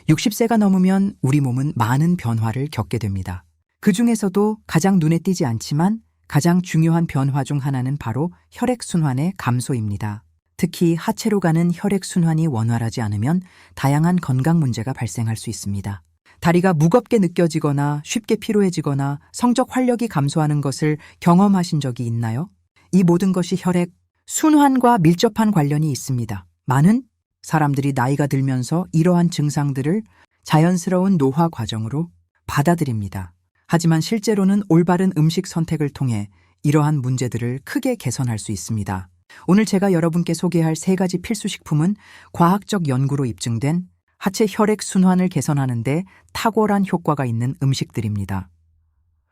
60세가 넘으면 우리 몸은 많은 변화를 겪게 됩니다. 그 중에서도 가장 눈에 띄지 않지만 가장 중요한 변화 중 하나는 바로 혈액순환의 감소입니다. 특히 하체로 가는 혈액순환이 원활하지 않으면 다양한 건강 문제가 발생할 수 있습니다. 다리가 무겁게 느껴지거나 쉽게 피로해지거나 성적 활력이 감소하는 것을 경험하신 적이 있나요? 이 모든 것이 혈액 순환과 밀접한 관련이 있습니다. 많은 사람들이 나이가 들면서 이러한 증상들을 자연스러운 노화 과정으로 받아들입니다. 하지만 실제로는 올바른 음식 선택을 통해 이러한 문제들을 크게 개선할 수 있습니다. 오늘 제가 여러분께 소개할 3가지 필수 식품은 과학적 연구로 입증된 하체 혈액 순환을 개선하는 데 탁월한 효과가 있는 음식들입니다.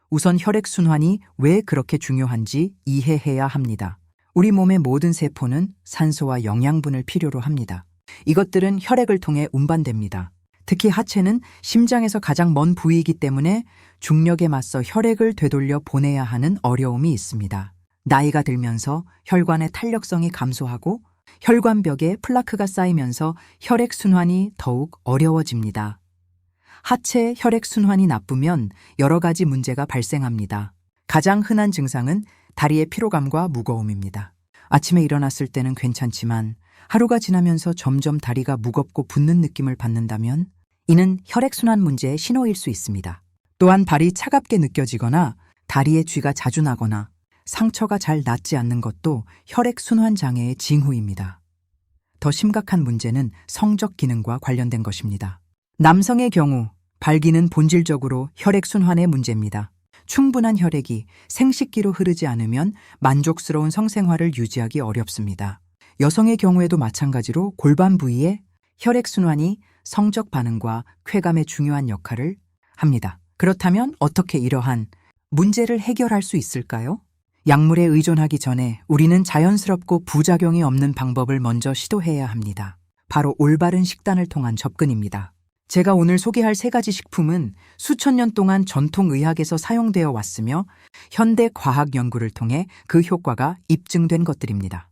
우선 혈액 순환이 왜 그렇게 중요한지 이해해야 합니다. 우리 몸의 모든 세포는 산소와 영양분을 필요로 합니다. 이것들은 혈액을 통해 운반됩니다. 특히 하체는 심장에서 가장 먼 부위이기 때문에 중력에 맞서 혈액을 되돌려 보내야 하는 어려움이 있습니다. 나이가 들면서 혈관의 탄력성이 감소하고 혈관벽에 플라크가 쌓이면서 혈액순환이 더욱 어려워집니다. 하체 혈액순환이 나쁘면 여러 가지 문제가 발생합니다. 가장 흔한 증상은 다리의 피로감과 무거움입니다. 아침에 일어났을 때는 괜찮지만 하루가 지나면서 점점 다리가 무겁고 붓는 느낌을 받는다면 이는 혈액순환 문제의 신호일 수 있습니다. 또한 발이 차갑게 느껴지거나 다리에 쥐가 자주 나거나 상처가 잘 낫지 않는 것도 혈액순환 장애의 징후입니다. 더 심각한 문제는 성적 기능과 관련된 것입니다. 남성의 경우 발기는 본질적으로 혈액순환의 문제입니다. 충분한 혈액이 생식기로 흐르지 않으면 만족스러운 성생활을 유지하기 어렵습니다. 여성의 경우에도 마찬가지로 골반 부위에 혈액순환이 성적 반응과 쾌감에 중요한 역할을 합니다. 그렇다면 어떻게 이러한 문제를 해결할 수 있을까요? 약물에 의존하기 전에 우리는 자연스럽고 부작용이 없는 방법을 먼저 시도해야 합니다. 바로 올바른 식단을 통한 접근입니다. 제가 오늘 소개할 3가지 식품은 수천 년 동안 전통의학에서 사용되어 왔으며 현대 과학 연구를 통해 그 효과가 입증된 것들입니다.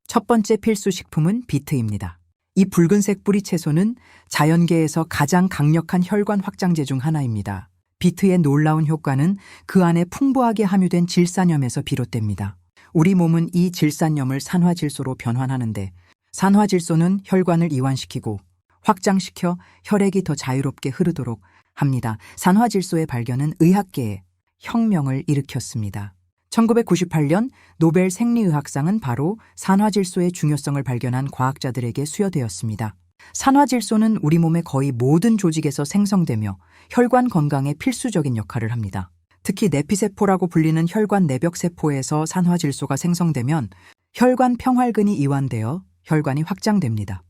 첫 번째 필수 식품은 비트입니다. 이 붉은색 뿌리 채소는 자연계에서 가장 강력한 혈관 확장제 중 하나입니다. 비트의 놀라운 효과는 그 안에 풍부하게 함유된 질산염에서 비롯됩니다. 우리 몸은 이 질산염을 산화질소로 변환하는데 산화질소는 혈관을 이완시키고 확장시켜 혈액이 더 자유롭게 흐르도록 합니다. 산화질소의 발견은 의학계에 혁명을 일으켰습니다. 1998년 노벨 생리의학상은 바로 산화질소의 중요성을 발견한 과학자들에게 수여되었습니다. 산화질소는 우리 몸의 거의 모든 조직에서 생성되며 혈관 건강에 필수적인 역할을 합니다. 특히 내피세포라고 불리는 혈관 내벽세포에서 산화질소가 생성되면 혈관 평활근이 이완되어 혈관이 확장됩니다.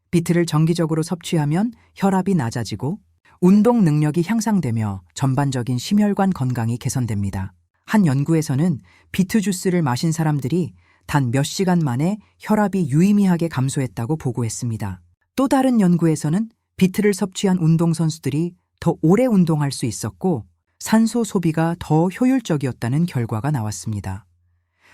비트를 정기적으로 섭취하면 혈압이 낮아지고 운동 능력이 향상되며 전반적인 심혈관 건강이 개선됩니다. 한 연구에서는 비트 주스를 마신 사람들이 단 몇 시간 만에 혈압이 유의미하게 감소했다고 보고했습니다. 또 다른 연구에서는 비트를 섭취한 운동선수들이 더 오래 운동할 수 있었고 산소 소비가 더 효율적이었다는 결과가 나왔습니다.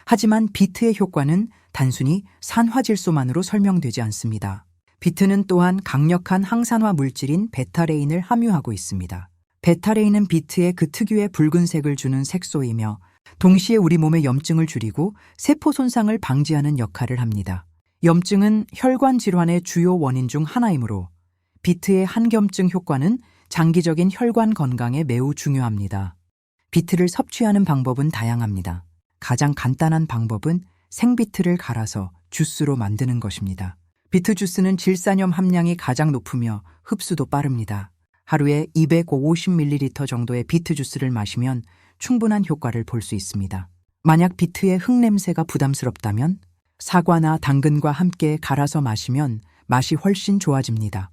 하지만 비트의 효과는 단순히 산화질소만으로 설명되지 않습니다. 비트는 또한 강력한 항산화 물질인 베타레인을 함유하고 있습니다. 베타레인은 비트에 그 특유의 붉은색을 주는 색소이며 동시에 우리 몸의 염증을 줄이고 세포 손상을 방지하는 역할을 합니다. 염증은 혈관 질환의 주요 원인 중 하나이므로 비트의 항염증 효과는 장기적인 혈관 건강에 매우 중요합니다. 비트를 섭취하는 방법은 다양합니다. 가장 간단한 방법은 생비트를 갈아서 주스로 만드는 것입니다. 비트 주스는 질산염 함량이 가장 높으며 흡수도 빠릅니다. 하루에 250ml 정도의 비트 주스를 마시면 충분한 효과를 볼 수 있습니다. 만약 비트의 흙냄새가 부담스럽다면 사과나 당근과 함께 갈아서 마시면 맛이 훨씬 좋아집니다.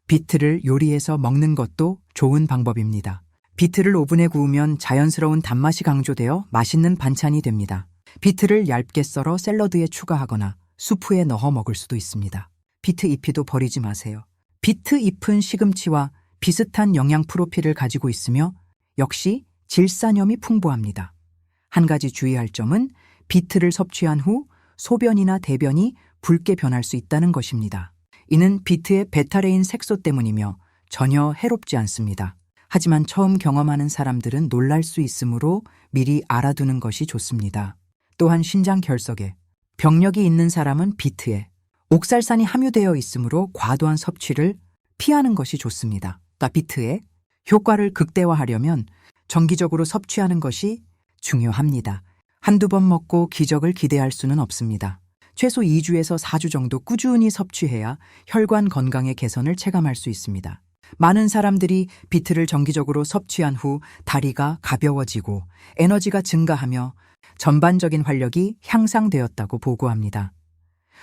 비트를 요리해서 먹는 것도 좋은 방법입니다. 비트를 오븐에 구우면 자연스러운 단맛이 강조되어 맛있는 반찬이 됩니다. 비트를 얇게 썰어 샐러드에 추가하거나 수프에 넣어 먹을 수도 있습니다. 비트 잎이도 버리지 마세요. 비트 잎은 시금치와 비슷한 영양 프로필을 가지고 있으며 역시 질산염이 풍부합니다. 한 가지 주의할 점은 비트를 섭취한 후 소변이나 대변이 붉게 변할 수 있다는 것입니다. 이는 비트의 베타레인 색소 때문이며 전혀 해롭지 않습니다. 하지만 처음 경험하는 사람들은 놀랄 수 있으므로 미리 알아두는 것이 좋습니다. 또한 신장 결석에 병력이 있는 사람은 비트에 옥살산이 함유되어 있으므로 과도한 섭취를 피하는 것이 좋습니다. 비트의 효과를 극대화하려면 정기적으로 섭취하는 것이 중요합니다. 한두 번 먹고 기적을 기대할 수는 없습니다. 최소 2주에서 4주 정도 꾸준히 섭취해야 혈관 건강의 개선을 체감할 수 있습니다. 많은 사람들이 비트를 정기적으로 섭취한 후 다리가 가벼워지고 에너지가 증가하며 전반적인 활력이 향상되었다고 보고합니다.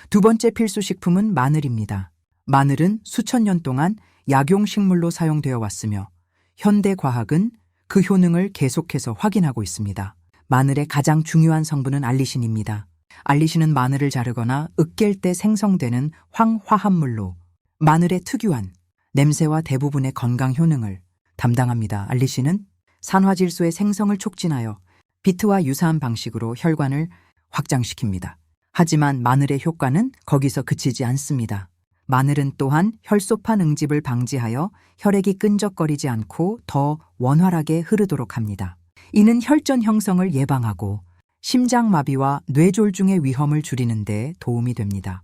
두 번째 필수 식품은 마늘입니다. 마늘은 수천 년 동안 약용식물로 사용되어 왔으며 현대 과학은 그 효능을 계속해서 확인하고 있습니다. 마늘의 가장 중요한 성분은 알리신입니다. 알리신은 마늘을 자르거나 으깰 때 생성되는 황화합물로 마늘의 특유한 냄새와 대부분의 건강 효능을 담당합니다. 알리신은 산화질소의 생성을 촉진하여 비트와 유사한 방식으로 혈관을 확장시킵니다. 하지만 마늘의 효과는 거기서 그치지 않습니다. 마늘은 또한 혈소판 응집을 방지하여 혈액이 끈적거리지 않고 더 원활하게 흐르도록 합니다. 이는 혈전 형성을 예방하고 심장마비와 뇌졸중의 위험을 줄이는 데 도움이 됩니다.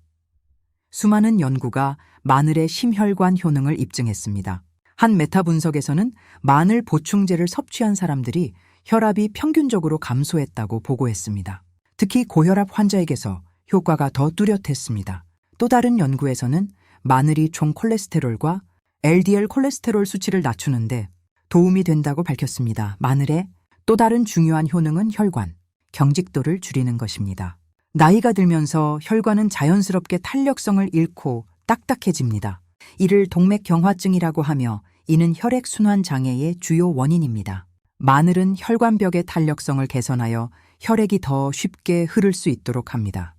수많은 연구가 마늘의 심혈관 효능을 입증했습니다. 한 메타 분석에서는 마늘 보충제를 섭취한 사람들이 혈압이 평균적으로 감소했다고 보고했습니다. 특히 고혈압 환자에게서 효과가 더 뚜렷했습니다. 또 다른 연구에서는 마늘이 총 콜레스테롤과 LDL 콜레스테롤 수치를 낮추는데 도움이 된다고 밝혔습니다. 마늘의 또 다른 중요한 효능은 혈관, 경직도를 줄이는 것입니다. 나이가 들면서 혈관은 자연스럽게 탄력성을 잃고 딱딱해집니다. 이를 동맥경화증이라고 하며 이는 혈액순환 장애의 주요 원인입니다. 마늘은 혈관벽의 탄력성을 개선하여 혈액이 더 쉽게 흐를 수 있도록 합니다.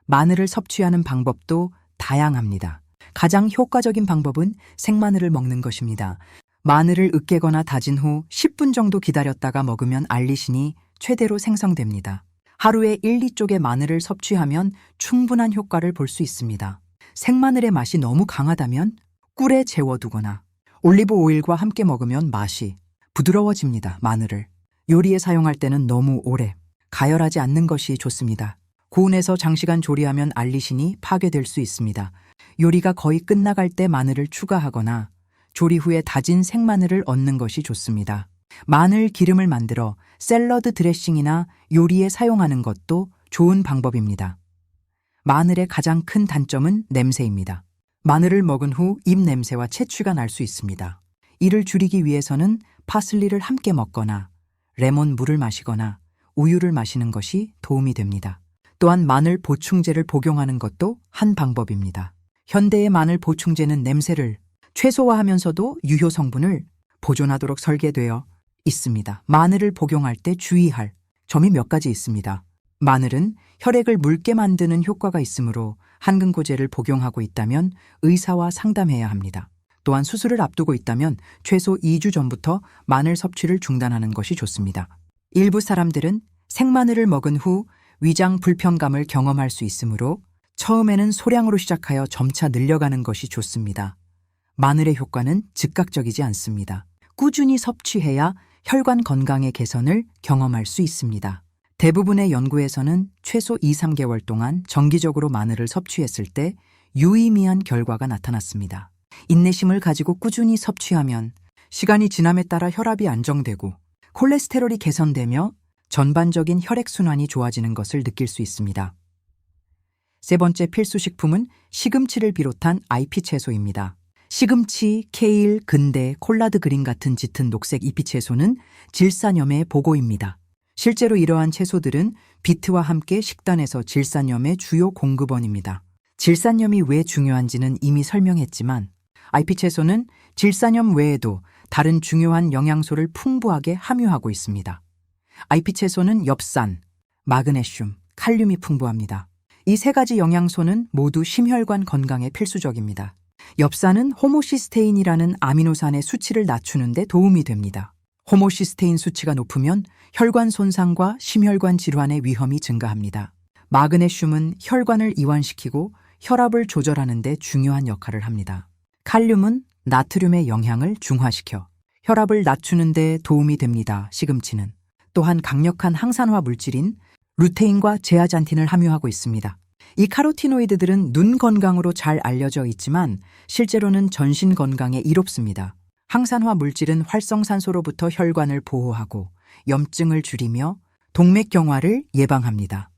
마늘을 섭취하는 방법도 다양합니다. 가장 효과적인 방법은 생마늘을 먹는 것입니다. 마늘을 으깨거나 다진 후 10분 정도 기다렸다가 먹으면 알리신이 최대로 생성됩니다. 하루에 1, 2쪽의 마늘을 섭취하면 충분한 효과를 볼 수 있습니다. 생마늘의 맛이 너무 강하다면 꿀에 재워두거나 올리브 오일과 함께 먹으면 맛이 부드러워집니다. 마늘을 요리에 사용할 때는 너무 오래 가열하지 않는 것이 좋습니다. 고온에서 장시간 조리하면 알리신이 파괴될 수 있습니다. 요리가 거의 끝나갈 때 마늘을 추가하거나 조리 후에 다진 생마늘을 얻는 것이 좋습니다. 마늘 기름을 만들어 샐러드 드레싱이나 요리에 사용하는 것도 좋은 방법입니다. 마늘의 가장 큰 단점은 냄새입니다. 마늘을 먹은 후 입 냄새와 채취가 날 수 있습니다. 이를 줄이기 위해서는 파슬리를 함께 먹거나 레몬 물을 마시거나 우유를 마시는 것이 도움이 됩니다. 또한 마늘 보충제를 복용하는 것도 한 방법입니다. 현대의 마늘 보충제는 냄새를 최소화하면서도 유효 성분을 보존하도록 설계되어 있습니다. 마늘을 복용할 때 주의할 점이 몇 가지 있습니다. 마늘은 혈액을 묽게 만드는 효과가 있으므로 한근고제를 복용하고 있다면 의사와 상담해야 합니다. 또한 수술을 앞두고 있다면 최소 2주 전부터 마늘 섭취를 중단하는 것이 좋습니다. 일부 사람들은 생마늘을 먹은 후 위장 불편감을 경험할 수 있으므로 처음에는 소량으로 시작하여 점차 늘려가는 것이 좋습니다. 마늘의 효과는 즉각적이지 않습니다. 꾸준히 섭취해야 혈관 건강의 개선을 경험할 수 있습니다. 대부분의 연구에서는 최소 2, 3개월 동안 정기적으로 마늘을 섭취했을 때 유의미한 결과가 나타났습니다. 인내심을 가지고 꾸준히 섭취하면 시간이 지남에 따라 혈압이 안정되고 콜레스테롤이 개선되며 전반적인 혈액순환이 좋아지는 것을 느낄 수 있습니다. 세 번째 필수 식품은 시금치를 비롯한 잎이 채소입니다. 시금치, 케일, 근대, 콜라드 그린 같은 짙은 녹색 잎이 채소는 질산염의 보고입니다. 실제로 이러한 채소들은 비트와 함께 식단에서 질산염의 주요 공급원입니다. 질산염이 왜 중요한지는 이미 설명했지만 잎이 채소는 질산염 외에도 다른 중요한 영양소를 풍부하게 함유하고 있습니다. 잎이 채소는 엽산, 마그네슘, 칼륨이 풍부합니다. 이 세 가지 영양소는 모두 심혈관 건강에 필수적입니다. 엽산은 호모시스테인이라는 아미노산의 수치를 낮추는 데 도움이 됩니다. 호모시스테인 수치가 높으면 혈관 손상과 심혈관 질환의 위험이 증가합니다. 마그네슘은 혈관을 이완시키고 혈압을 조절하는 데 중요한 역할을 합니다. 칼륨은 나트륨의 영향을 중화시켜 혈압을 낮추는 데 도움이 됩니다. 시금치는 또한 강력한 항산화 물질인 루테인과 제아잔틴을 함유하고 있습니다. 이 카로티노이드들은 눈 건강으로 잘 알려져 있지만 실제로는 전신 건강에 이롭습니다. 항산화 물질은 활성산소로부터 혈관을 보호하고 염증을 줄이며 동맥경화를 예방합니다.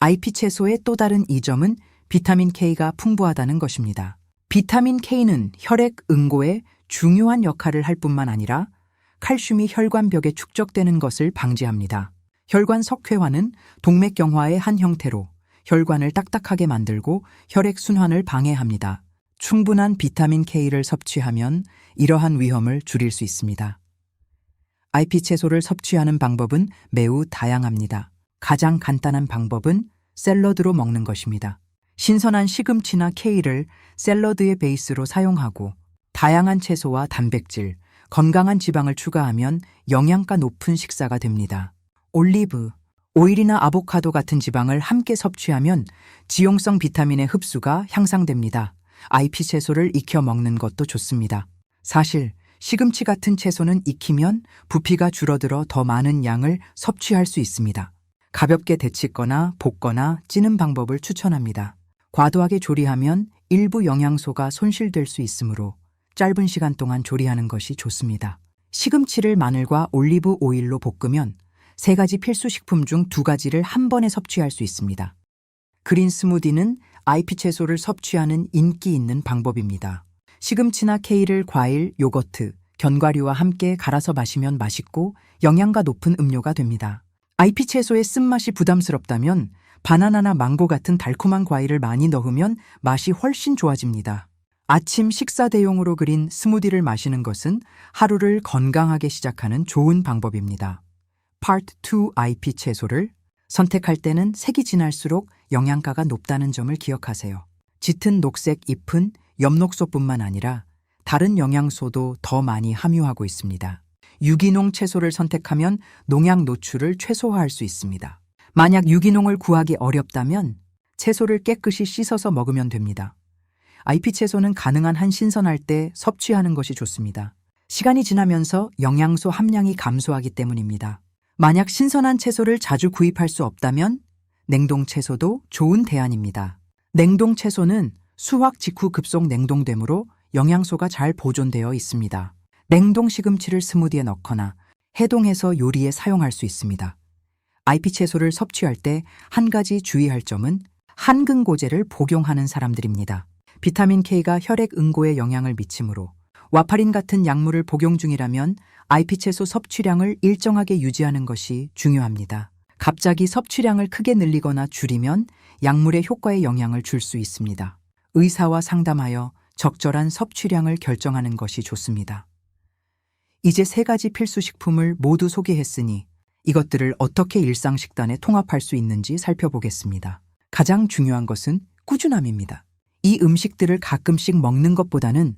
IP 채소의 또 다른 이점은 비타민 K가 풍부하다는 것입니다. 비타민 K는 혈액 응고에 중요한 역할을 할 뿐만 아니라 칼슘이 혈관벽에 축적되는 것을 방지합니다. 혈관 석회화는 동맥경화의 한 형태로 혈관을 딱딱하게 만들고 혈액 순환을 방해합니다. 충분한 비타민 K를 섭취하면 이러한 위험을 줄일 수 있습니다. IP 채소를 섭취하는 방법은 매우 다양합니다. 가장 간단한 방법은 샐러드로 먹는 것입니다. 신선한 시금치나 케일을 샐러드의 베이스로 사용하고 다양한 채소와 단백질, 건강한 지방을 추가하면 영양가 높은 식사가 됩니다. 올리브, 오일이나 아보카도 같은 지방을 함께 섭취하면 지용성 비타민의 흡수가 향상됩니다. IP 채소를 익혀 먹는 것도 좋습니다. 사실 시금치 같은 채소는 익히면 부피가 줄어들어 더 많은 양을 섭취할 수 있습니다. 가볍게 데치거나 볶거나 찌는 방법을 추천합니다. 과도하게 조리하면 일부 영양소가 손실될 수 있으므로 짧은 시간 동안 조리하는 것이 좋습니다. 시금치를 마늘과 올리브 오일로 볶으면 3가지 필수 식품 중 2가지를 한 번에 섭취할 수 있습니다. 그린 스무디는 IP 채소를 섭취하는 인기 있는 방법입니다. 시금치나 케일을 과일, 요거트, 견과류와 함께 갈아서 마시면 맛있고 영양가 높은 음료가 됩니다. IP 채소의 쓴맛이 부담스럽다면 바나나나 망고 같은 달콤한 과일을 많이 넣으면 맛이 훨씬 좋아집니다. 아침 식사 대용으로 그린 스무디를 마시는 것은 하루를 건강하게 시작하는 좋은 방법입니다. Part 2 IP 채소를 선택할 때는 색이 진할수록 영양가가 높다는 점을 기억하세요. 짙은 녹색 잎은 엽록소뿐만 아니라 다른 영양소도 더 많이 함유하고 있습니다. 유기농 채소를 선택하면 농약 노출을 최소화할 수 있습니다. 만약 유기농을 구하기 어렵다면 채소를 깨끗이 씻어서 먹으면 됩니다. IP 채소는 가능한 한 신선할 때 섭취하는 것이 좋습니다. 시간이 지나면서 영양소 함량이 감소하기 때문입니다. 만약 신선한 채소를 자주 구입할 수 없다면 냉동 채소도 좋은 대안입니다. 냉동 채소는 수확 직후 급속 냉동되므로 영양소가 잘 보존되어 있습니다. 냉동 시금치를 스무디에 넣거나 해동해서 요리에 사용할 수 있습니다. IP 채소를 섭취할 때 한 가지 주의할 점은 한근고제를 복용하는 사람들입니다. 비타민 K가 혈액 응고에 영향을 미치므로 와파린 같은 약물을 복용 중이라면 IP 채소 섭취량을 일정하게 유지하는 것이 중요합니다. 갑자기 섭취량을 크게 늘리거나 줄이면 약물의 효과에 영향을 줄 수 있습니다. 의사와 상담하여 적절한 섭취량을 결정하는 것이 좋습니다. 이제 3가지 필수 식품을 모두 소개했으니 이것들을 어떻게 일상 식단에 통합할 수 있는지 살펴보겠습니다. 가장 중요한 것은 꾸준함입니다. 이 음식들을 가끔씩 먹는 것보다는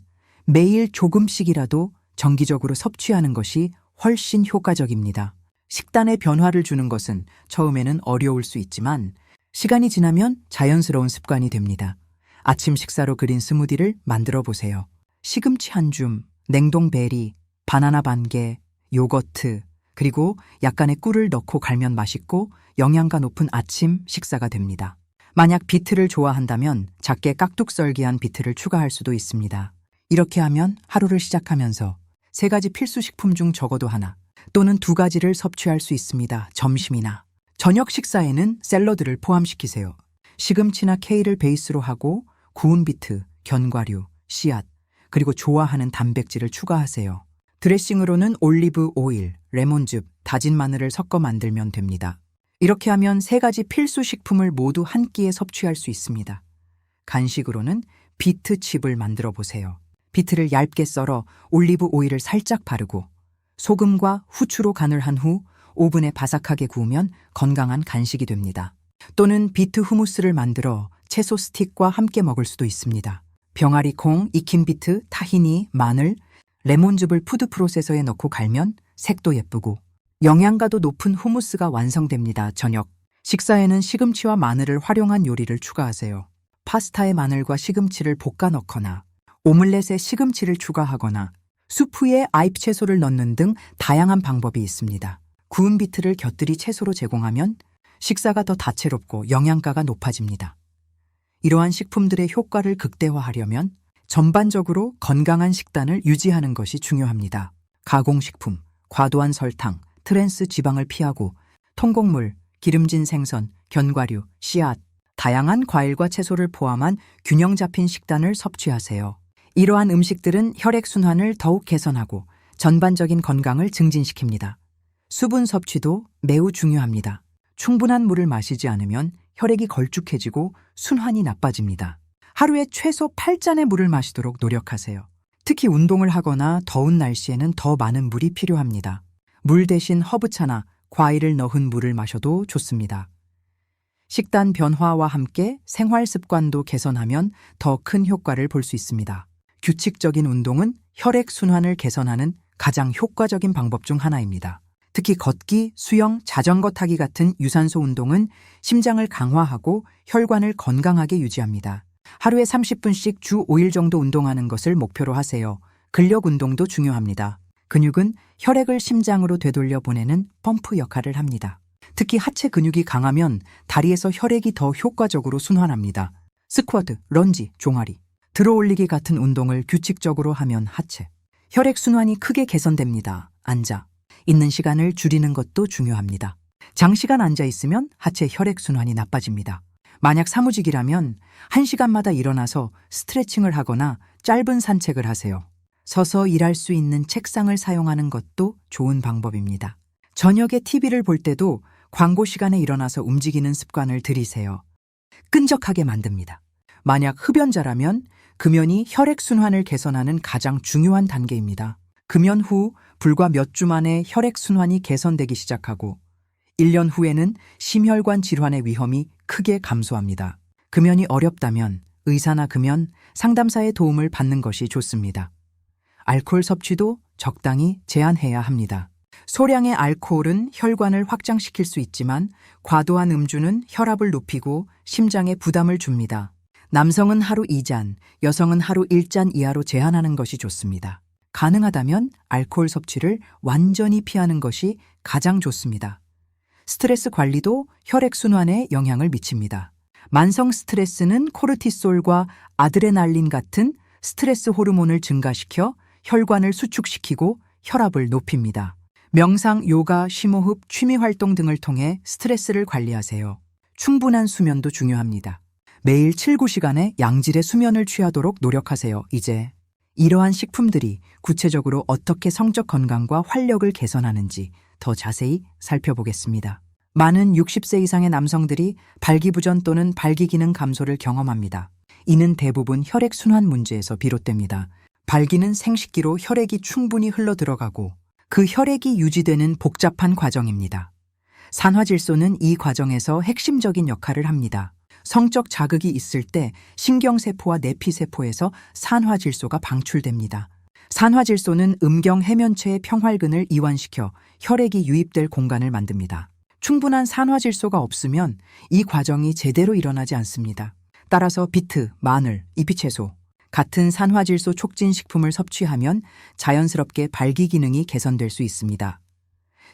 매일 조금씩이라도 정기적으로 섭취하는 것이 훨씬 효과적입니다. 식단에 변화를 주는 것은 처음에는 어려울 수 있지만 시간이 지나면 자연스러운 습관이 됩니다. 아침 식사로 그린 스무디를 만들어 보세요. 시금치 한 줌, 냉동 베리, 바나나 반개, 요거트, 그리고 약간의 꿀을 넣고 갈면 맛있고 영양가 높은 아침 식사가 됩니다. 만약 비트를 좋아한다면 작게 깍둑썰기한 비트를 추가할 수도 있습니다. 이렇게 하면 하루를 시작하면서 3가지 필수 식품 중 적어도 하나 또는 2가지를 섭취할 수 있습니다. 점심이나 저녁 식사에는 샐러드를 포함시키세요. 시금치나 케일을 베이스로 하고 구운 비트, 견과류, 씨앗, 그리고 좋아하는 단백질을 추가하세요. 드레싱으로는 올리브 오일, 레몬즙, 다진 마늘을 섞어 만들면 됩니다. 이렇게 하면 3가지 필수 식품을 모두 한 끼에 섭취할 수 있습니다. 간식으로는 비트칩을 만들어 보세요. 비트를 얇게 썰어 올리브 오일을 살짝 바르고 소금과 후추로 간을 한 후 오븐에 바삭하게 구우면 건강한 간식이 됩니다. 또는 비트 후무스를 만들어 채소 스틱과 함께 먹을 수도 있습니다. 병아리 콩, 익힌 비트, 타히니, 마늘, 레몬즙을 푸드 프로세서에 넣고 갈면 색도 예쁘고 영양가도 높은 후무스가 완성됩니다. 저녁 식사에는 시금치와 마늘을 활용한 요리를 추가하세요. 파스타에 마늘과 시금치를 볶아 넣거나 오믈렛에 시금치를 추가하거나 수프 위에 아입 채소를 넣는 등 다양한 방법이 있습니다. 구운 비트를 곁들이 채소로 제공하면 식사가 더 다채롭고 영양가가 높아집니다. 이러한 식품들의 효과를 극대화하려면 전반적으로 건강한 식단을 유지하는 것이 중요합니다. 가공식품, 과도한 설탕, 트랜스 지방을 피하고 통곡물, 기름진 생선, 견과류, 씨앗, 다양한 과일과 채소를 포함한 균형 잡힌 식단을 섭취하세요. 이러한 음식들은 혈액순환을 더욱 개선하고 전반적인 건강을 증진시킵니다. 수분 섭취도 매우 중요합니다. 충분한 물을 마시지 않으면 혈액이 걸쭉해지고 순환이 나빠집니다. 하루에 최소 8잔의 물을 마시도록 노력하세요. 특히 운동을 하거나 더운 날씨에는 더 많은 물이 필요합니다. 물 대신 허브차나 과일을 넣은 물을 마셔도 좋습니다. 식단 변화와 함께 생활 습관도 개선하면 더 큰 효과를 볼 수 있습니다. 규칙적인 운동은 혈액 순환을 개선하는 가장 효과적인 방법 중 하나입니다. 특히 걷기, 수영, 자전거 타기 같은 유산소 운동은 심장을 강화하고 혈관을 건강하게 유지합니다. 하루에 30분씩 주 5일 정도 운동하는 것을 목표로 하세요. 근력 운동도 중요합니다. 근육은 혈액을 심장으로 되돌려 보내는 펌프 역할을 합니다. 특히 하체 근육이 강하면 다리에서 혈액이 더 효과적으로 순환합니다. 스쿼트, 런지, 종아리, 들어올리기 같은 운동을 규칙적으로 하면 하체, 혈액 순환이 크게 개선됩니다. 앉아 있는 시간을 줄이는 것도 중요합니다. 장시간 앉아 있으면 하체 혈액 순환이 나빠집니다. 만약 사무직이라면 1시간마다 일어나서 스트레칭을 하거나 짧은 산책을 하세요. 서서 일할 수 있는 책상을 사용하는 것도 좋은 방법입니다. 저녁에 TV를 볼 때도 광고 시간에 일어나서 움직이는 습관을 들이세요. 끈적하게 만듭니다. 만약 흡연자라면 금연이 혈액순환을 개선하는 가장 중요한 단계입니다. 금연 후 불과 몇 주 만에 혈액순환이 개선되기 시작하고 1년 후에는 심혈관 질환의 위험이 크게 감소합니다. 금연이 어렵다면 의사나 금연, 상담사의 도움을 받는 것이 좋습니다. 알코올 섭취도 적당히 제한해야 합니다. 소량의 알코올은 혈관을 확장시킬 수 있지만 과도한 음주는 혈압을 높이고 심장에 부담을 줍니다. 남성은 하루 2잔, 여성은 하루 1잔 이하로 제한하는 것이 좋습니다. 가능하다면 알코올 섭취를 완전히 피하는 것이 가장 좋습니다. 스트레스 관리도 혈액순환에 영향을 미칩니다. 만성 스트레스는 코르티솔과 아드레날린 같은 스트레스 호르몬을 증가시켜 혈관을 수축시키고 혈압을 높입니다. 명상, 요가, 심호흡, 취미활동 등을 통해 스트레스를 관리하세요. 충분한 수면도 중요합니다. 매일 7-9시간의 양질의 수면을 취하도록 노력하세요. 이제 이러한 식품들이 구체적으로 어떻게 성적 건강과 활력을 개선하는지 더 자세히 살펴보겠습니다. 많은 60세 이상의 남성들이 발기부전 또는 발기기능 감소를 경험합니다. 이는 대부분 혈액순환 문제에서 비롯됩니다. 발기는 생식기로 혈액이 충분히 흘러들어가고 그 혈액이 유지되는 복잡한 과정입니다. 산화질소는 이 과정에서 핵심적인 역할을 합니다. 성적 자극이 있을 때 신경세포와 내피세포에서 산화질소가 방출됩니다. 산화질소는 음경 해면체의 평활근을 이완시켜 혈액이 유입될 공간을 만듭니다. 충분한 산화질소가 없으면 이 과정이 제대로 일어나지 않습니다. 따라서 비트, 마늘, 이피채소 같은 산화질소 촉진 식품을 섭취하면 자연스럽게 발기 기능이 개선될 수 있습니다.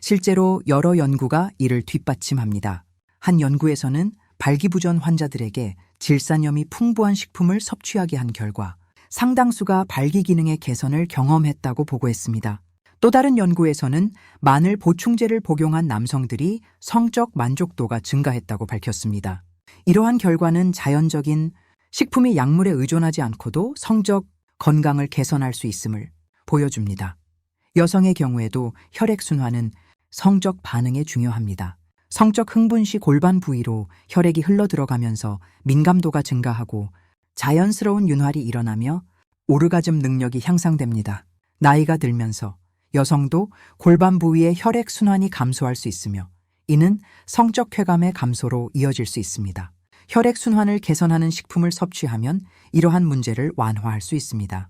실제로 여러 연구가 이를 뒷받침합니다. 한 연구에서는 발기부전 환자들에게 질산염이 풍부한 식품을 섭취하게 한 결과 상당수가 발기 기능의 개선을 경험했다고 보고했습니다. 또 다른 연구에서는 마늘 보충제를 복용한 남성들이 성적 만족도가 증가했다고 밝혔습니다. 이러한 결과는 자연적인 식품이 약물에 의존하지 않고도 성적 건강을 개선할 수 있음을 보여줍니다. 여성의 경우에도 혈액순환은 성적 반응에 중요합니다. 성적 흥분 시 골반 부위로 혈액이 흘러들어가면서 민감도가 증가하고 자연스러운 윤활이 일어나며 오르가즘 능력이 향상됩니다. 나이가 들면서 여성도 골반 부위의 혈액 순환이 감소할 수 있으며 이는 성적 쾌감의 감소로 이어질 수 있습니다. 혈액 순환을 개선하는 식품을 섭취하면 이러한 문제를 완화할 수 있습니다.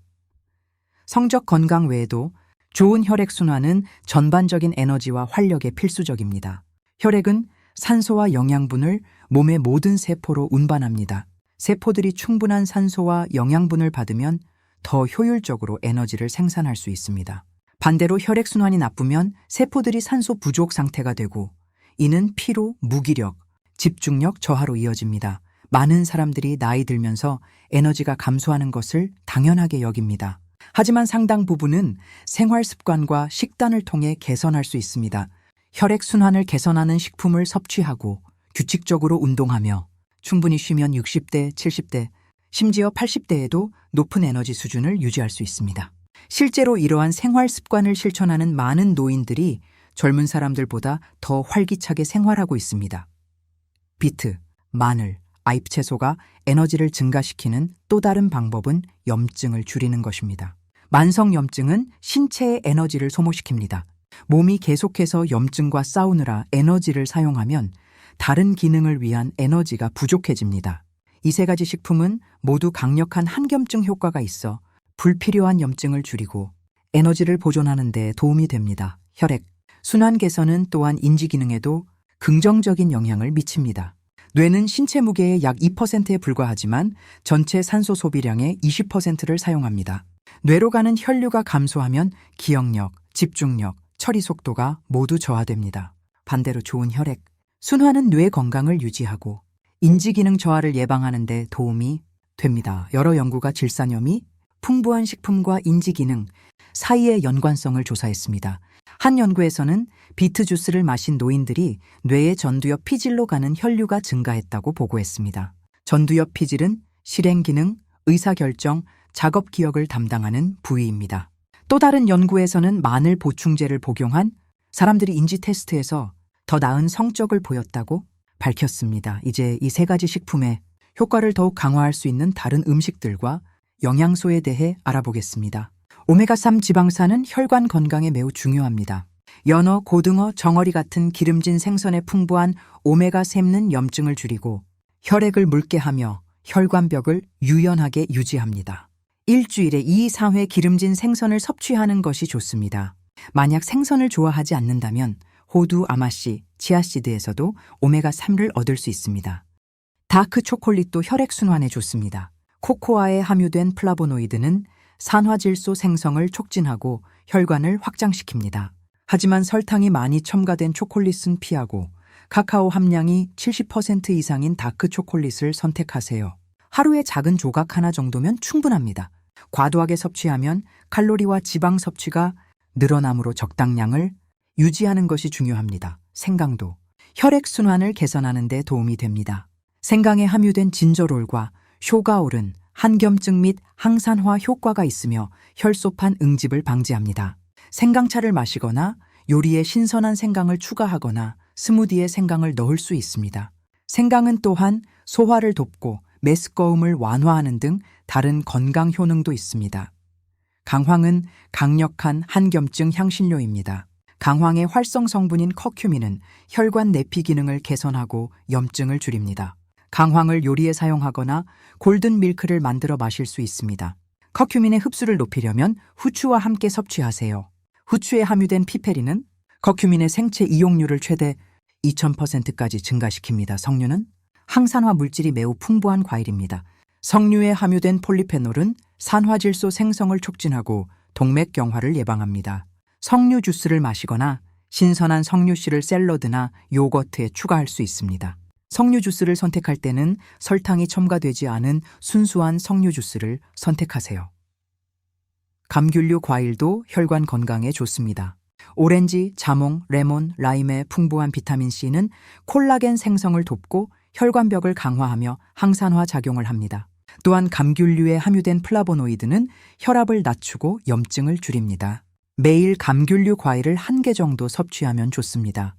성적 건강 외에도 좋은 혈액 순환은 전반적인 에너지와 활력에 필수적입니다. 혈액은 산소와 영양분을 몸의 모든 세포로 운반합니다. 세포들이 충분한 산소와 영양분을 받으면 더 효율적으로 에너지를 생산할 수 있습니다. 반대로 혈액순환이 나쁘면 세포들이 산소 부족 상태가 되고 이는 피로, 무기력, 집중력 저하로 이어집니다. 많은 사람들이 나이 들면서 에너지가 감소하는 것을 당연하게 여깁니다. 하지만 상당 부분은 생활 습관과 식단을 통해 개선할 수 있습니다. 혈액순환을 개선하는 식품을 섭취하고 규칙적으로 운동하며 충분히 쉬면 60대, 70대, 심지어 80대에도 높은 에너지 수준을 유지할 수 있습니다. 실제로 이러한 생활 습관을 실천하는 많은 노인들이 젊은 사람들보다 더 활기차게 생활하고 있습니다. 비트, 마늘, 아잎 채소가 에너지를 증가시키는 또 다른 방법은 염증을 줄이는 것입니다. 만성 염증은 신체의 에너지를 소모시킵니다. 몸이 계속해서 염증과 싸우느라 에너지를 사용하면 다른 기능을 위한 에너지가 부족해집니다. 이 세 가지 식품은 모두 강력한 항염증 효과가 있어 불필요한 염증을 줄이고 에너지를 보존하는 데 도움이 됩니다. 혈액, 순환 개선은 또한 인지 기능에도 긍정적인 영향을 미칩니다. 뇌는 신체 무게의 약 2%에 불과하지만 전체 산소 소비량의 20%를 사용합니다. 뇌로 가는 혈류가 감소하면 기억력, 집중력, 처리 속도가 모두 저하됩니다. 반대로 좋은 혈액, 순환은 뇌 건강을 유지하고 인지 기능 저하를 예방하는 데 도움이 됩니다. 여러 연구가 질산염이 풍부한 식품과 인지 기능 사이의 연관성을 조사했습니다. 한 연구에서는 비트 주스를 마신 노인들이 뇌의 전두엽 피질로 가는 혈류가 증가했다고 보고했습니다. 전두엽 피질은 실행 기능, 의사결정, 작업 기억을 담당하는 부위입니다. 또 다른 연구에서는 마늘 보충제를 복용한 사람들이 인지 테스트에서 더 나은 성적을 보였다고 밝혔습니다. 이제 이 세 가지 식품의 효과를 더욱 강화할 수 있는 다른 음식들과 영양소에 대해 알아보겠습니다. 오메가3 지방산은 혈관 건강에 매우 중요합니다. 연어, 고등어, 정어리 같은 기름진 생선에 풍부한 오메가3는 염증을 줄이고 혈액을 묽게 하며 혈관벽을 유연하게 유지합니다. 일주일에 2, 4회 기름진 생선을 섭취하는 것이 좋습니다. 만약 생선을 좋아하지 않는다면 호두, 아마씨, 치아씨드에서도 오메가3를 얻을 수 있습니다. 다크 초콜릿도 혈액순환에 좋습니다. 코코아에 함유된 플라보노이드는 산화질소 생성을 촉진하고 혈관을 확장시킵니다. 하지만 설탕이 많이 첨가된 초콜릿은 피하고 카카오 함량이 70% 이상인 다크 초콜릿을 선택하세요. 하루에 작은 조각 하나 정도면 충분합니다. 과도하게 섭취하면 칼로리와 지방 섭취가 늘어나므로 적당량을 유지하는 것이 중요합니다. 생강도 혈액순환을 개선하는 데 도움이 됩니다. 생강에 함유된 진저롤과 쇼가올은 항염증 및 항산화 효과가 있으며 혈소판 응집을 방지합니다. 생강차를 마시거나 요리에 신선한 생강을 추가하거나 스무디에 생강을 넣을 수 있습니다. 생강은 또한 소화를 돕고 메스꺼움을 완화하는 등 다른 건강 효능도 있습니다. 강황은 강력한 항염증 향신료입니다. 강황의 활성 성분인 커큐민은 혈관 내피 기능을 개선하고 염증을 줄입니다. 강황을 요리에 사용하거나 골든 밀크를 만들어 마실 수 있습니다. 커큐민의 흡수를 높이려면 후추와 함께 섭취하세요. 후추에 함유된 피페린은 커큐민의 생체 이용률을 최대 2000%까지 증가시킵니다. 석류는 항산화 물질이 매우 풍부한 과일입니다. 석류에 함유된 폴리페놀은 산화질소 생성을 촉진하고 동맥경화를 예방합니다. 석류 주스를 마시거나 신선한 석류씨를 샐러드나 요거트에 추가할 수 있습니다. 석류 주스를 선택할 때는 설탕이 첨가되지 않은 순수한 석류 주스를 선택하세요. 감귤류 과일도 혈관 건강에 좋습니다. 오렌지, 자몽, 레몬, 라임의 풍부한 비타민C는 콜라겐 생성을 돕고 혈관벽을 강화하며 항산화 작용을 합니다. 또한 감귤류에 함유된 플라보노이드는 혈압을 낮추고 염증을 줄입니다. 매일 감귤류 과일을 1개 정도 섭취하면 좋습니다.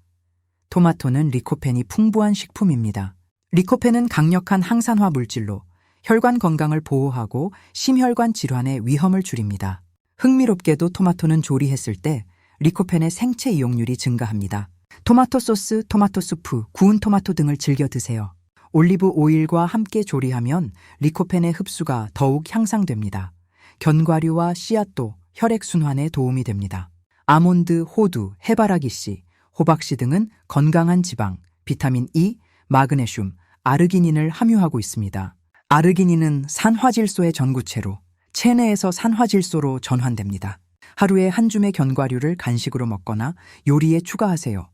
토마토는 리코펜이 풍부한 식품입니다. 리코펜은 강력한 항산화 물질로 혈관 건강을 보호하고 심혈관 질환의 위험을 줄입니다. 흥미롭게도 토마토는 조리했을 때 리코펜의 생체 이용률이 증가합니다. 토마토 소스, 토마토 수프, 구운 토마토 등을 즐겨 드세요. 올리브 오일과 함께 조리하면 리코펜의 흡수가 더욱 향상됩니다. 견과류와 씨앗도 혈액순환에 도움이 됩니다. 아몬드, 호두, 해바라기씨, 호박씨 등은 건강한 지방, 비타민 E, 마그네슘, 아르기닌을 함유하고 있습니다. 아르기닌은 산화질소의 전구체로 체내에서 산화질소로 전환됩니다. 하루에 한 줌의 견과류를 간식으로 먹거나 요리에 추가하세요.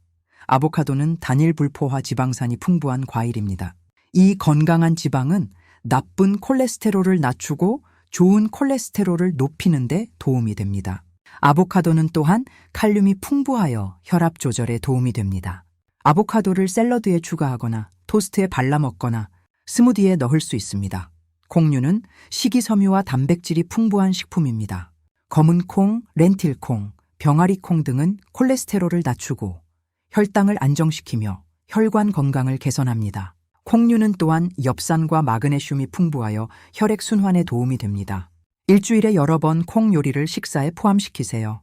아보카도는 단일 불포화 지방산이 풍부한 과일입니다. 이 건강한 지방은 나쁜 콜레스테롤을 낮추고 좋은 콜레스테롤을 높이는 데 도움이 됩니다. 아보카도는 또한 칼륨이 풍부하여 혈압 조절에 도움이 됩니다. 아보카도를 샐러드에 추가하거나 토스트에 발라 먹거나 스무디에 넣을 수 있습니다. 콩류는 식이섬유와 단백질이 풍부한 식품입니다. 검은 콩, 렌틸콩, 병아리 콩 등은 콜레스테롤을 낮추고 혈당을 안정시키며 혈관 건강을 개선합니다. 콩류는 또한 엽산과 마그네슘이 풍부하여 혈액 순환에 도움이 됩니다. 일주일에 여러 번 콩 요리를 식사에 포함시키세요.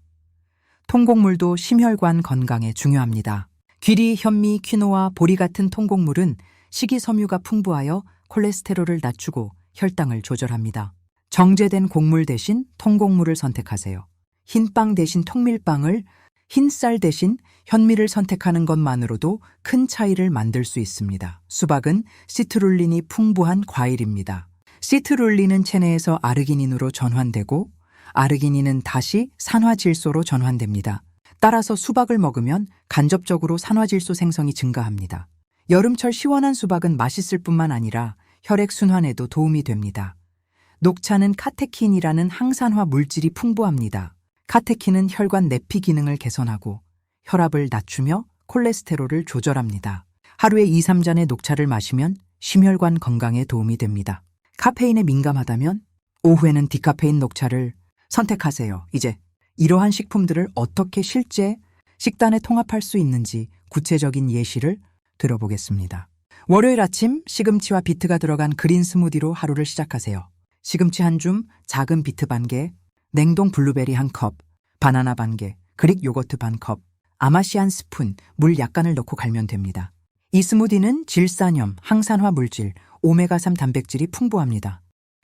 통곡물도 심혈관 건강에 중요합니다. 귀리, 현미, 퀴노아, 보리 같은 통곡물은 식이섬유가 풍부하여 콜레스테롤을 낮추고 혈당을 조절합니다. 정제된 곡물 대신 통곡물을 선택하세요. 흰빵 대신 통밀빵을, 흰쌀 대신 현미를 선택하는 것만으로도 큰 차이를 만들 수 있습니다. 수박은 시트룰린이 풍부한 과일입니다. 시트룰린은 체내에서 아르기닌으로 전환되고 아르기닌은 다시 산화질소로 전환됩니다. 따라서 수박을 먹으면 간접적으로 산화질소 생성이 증가합니다. 여름철 시원한 수박은 맛있을 뿐만 아니라 혈액순환에도 도움이 됩니다. 녹차는 카테킨이라는 항산화 물질이 풍부합니다. 카테킨은 혈관 내피 기능을 개선하고 혈압을 낮추며 콜레스테롤을 조절합니다. 하루에 2-3잔의 녹차를 마시면 심혈관 건강에 도움이 됩니다. 카페인에 민감하다면 오후에는 디카페인 녹차를 선택하세요. 이제 이러한 식품들을 어떻게 실제 식단에 통합할 수 있는지 구체적인 예시를 들어보겠습니다. 월요일 아침 시금치와 비트가 들어간 그린 스무디로 하루를 시작하세요. 시금치 한 줌, 작은 비트 반 개, 냉동 블루베리 한 컵, 바나나 반 개, 그릭 요거트 반 컵, 아마시 한 스푼, 물 약간을 넣고 갈면 됩니다. 이 스무디는 질산염, 항산화 물질, 오메가3 단백질이 풍부합니다.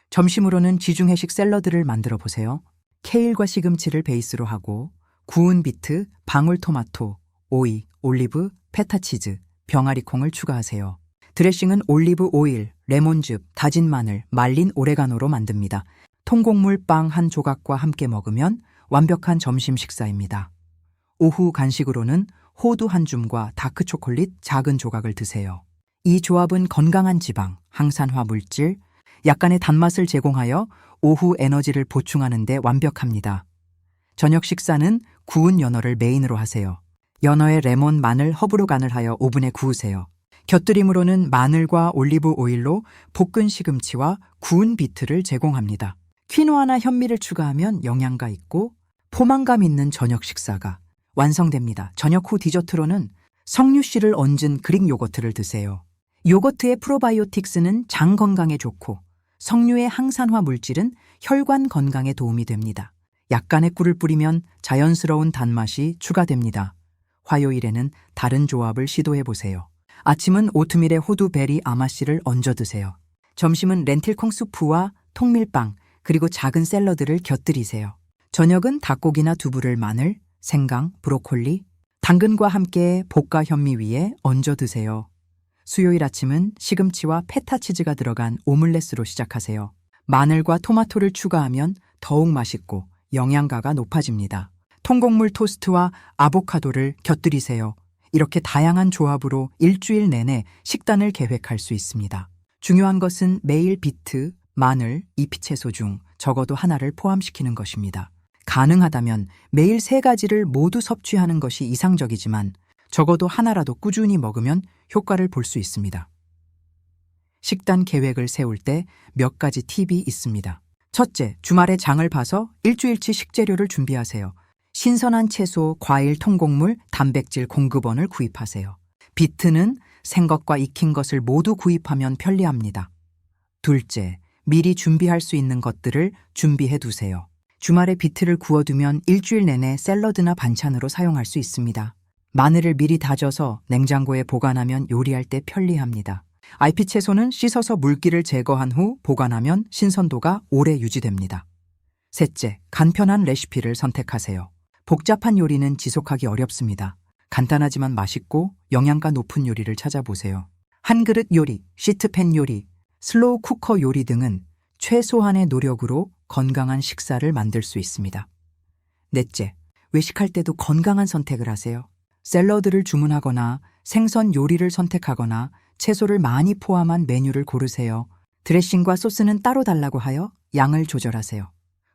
점심으로는 지중해식 샐러드를 만들어 보세요. 케일과 시금치를 베이스로 하고 구운 비트, 방울토마토, 오이, 올리브, 페타치즈, 병아리콩을 추가하세요. 드레싱은 올리브 오일, 레몬즙, 다진 마늘, 말린 오레가노로 만듭니다. 통곡물 빵 한 조각과 함께 먹으면 완벽한 점심 식사입니다. 오후 간식으로는 호두 한 줌과 다크 초콜릿 작은 조각을 드세요. 이 조합은 건강한 지방, 항산화 물질, 약간의 단맛을 제공하여 오후 에너지를 보충하는 데 완벽합니다. 저녁 식사는 구운 연어를 메인으로 하세요. 연어에 레몬, 마늘, 허브로 간을 하여 오븐에 구우세요. 곁들임으로는 마늘과 올리브 오일로 볶은 시금치와 구운 비트를 제공합니다. 퀴노아나 현미를 추가하면 영양가 있고 포만감 있는 저녁 식사가 완성됩니다. 저녁 후 디저트로는 석류씨를 얹은 그릭 요거트를 드세요. 요거트의 프로바이오틱스는 장 건강에 좋고 석류의 항산화 물질은 혈관 건강에 도움이 됩니다. 약간의 꿀을 뿌리면 자연스러운 단맛이 추가됩니다. 화요일에는 다른 조합을 시도해보세요. 아침은 오트밀에 호두, 베리, 아마씨를 얹어 드세요. 점심은 렌틸콩 수프와 통밀빵, 그리고 작은 샐러드를 곁들이세요. 저녁은 닭고기나 두부를 마늘, 생강, 브로콜리, 당근과 함께 볶아 현미 위에 얹어 드세요. 수요일 아침은 시금치와 페타치즈가 들어간 오믈렛으로 시작하세요. 마늘과 토마토를 추가하면 더욱 맛있고 영양가가 높아집니다. 통곡물 토스트와 아보카도를 곁들이세요. 이렇게 다양한 조합으로 일주일 내내 식단을 계획할 수 있습니다. 중요한 것은 매일 비트, 마늘, 잎채소 중 적어도 하나를 포함시키는 것입니다. 가능하다면 매일 3가지를 모두 섭취하는 것이 이상적이지만 적어도 하나라도 꾸준히 먹으면 효과를 볼 수 있습니다. 식단 계획을 세울 때 몇 가지 팁이 있습니다. 첫째, 주말에 장을 봐서 일주일치 식재료를 준비하세요. 신선한 채소, 과일, 통곡물, 단백질 공급원을 구입하세요. 비트는 생것과 익힌 것을 모두 구입하면 편리합니다. 둘째, 미리 준비할 수 있는 것들을 준비해 두세요. 주말에 비트를 구워두면 일주일 내내 샐러드나 반찬으로 사용할 수 있습니다. 마늘을 미리 다져서 냉장고에 보관하면 요리할 때 편리합니다. IP 채소는 씻어서 물기를 제거한 후 보관하면 신선도가 오래 유지됩니다. 셋째, 간편한 레시피를 선택하세요. 복잡한 요리는 지속하기 어렵습니다. 간단하지만 맛있고 영양가 높은 요리를 찾아보세요. 한 그릇 요리, 시트팬 요리, 슬로우 쿠커 요리 등은 최소한의 노력으로 건강한 식사를 만들 수 있습니다. 넷째, 외식할 때도 건강한 선택을 하세요. 샐러드를 주문하거나 생선 요리를 선택하거나 채소를 많이 포함한 메뉴를 고르세요. 드레싱과 소스는 따로 달라고 하여 양을 조절하세요.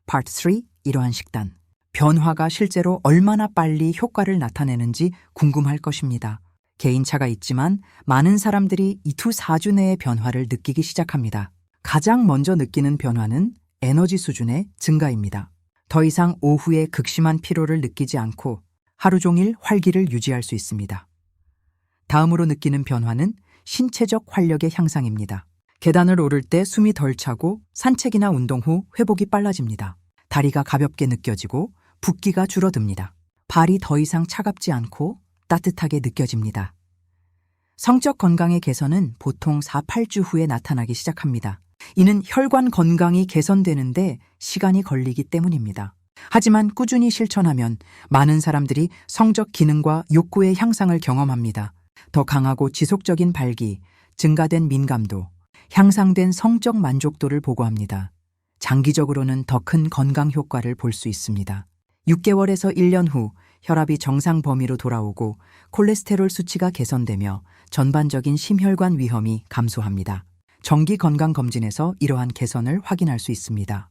파트 3. 이러한 식단. 변화가 실제로 얼마나 빨리 효과를 나타내는지 궁금할 것입니다. 개인차가 있지만 많은 사람들이 2~4주 내에 변화를 느끼기 시작합니다. 가장 먼저 느끼는 변화는 에너지 수준의 증가입니다. 더 이상 오후에 극심한 피로를 느끼지 않고 하루 종일 활기를 유지할 수 있습니다. 다음으로 느끼는 변화는 신체적 활력의 향상입니다. 계단을 오를 때 숨이 덜 차고 산책이나 운동 후 회복이 빨라집니다. 다리가 가볍게 느껴지고 붓기가 줄어듭니다. 발이 더 이상 차갑지 않고 따뜻하게 느껴집니다. 성적 건강의 개선은 보통 4~8주 후에 나타나기 시작합니다. 이는 혈관 건강이 개선되는데 시간이 걸리기 때문입니다. 하지만 꾸준히 실천하면 많은 사람들이 성적 기능과 욕구의 향상을 경험합니다. 더 강하고 지속적인 발기, 증가된 민감도, 향상된 성적 만족도를 보고합니다. 장기적으로는 더 큰 건강 효과를 볼 수 있습니다. 6개월에서 1년 후 혈압이 정상 범위로 돌아오고 콜레스테롤 수치가 개선되며 전반적인 심혈관 위험이 감소합니다. 정기 건강검진에서 이러한 개선을 확인할 수 있습니다.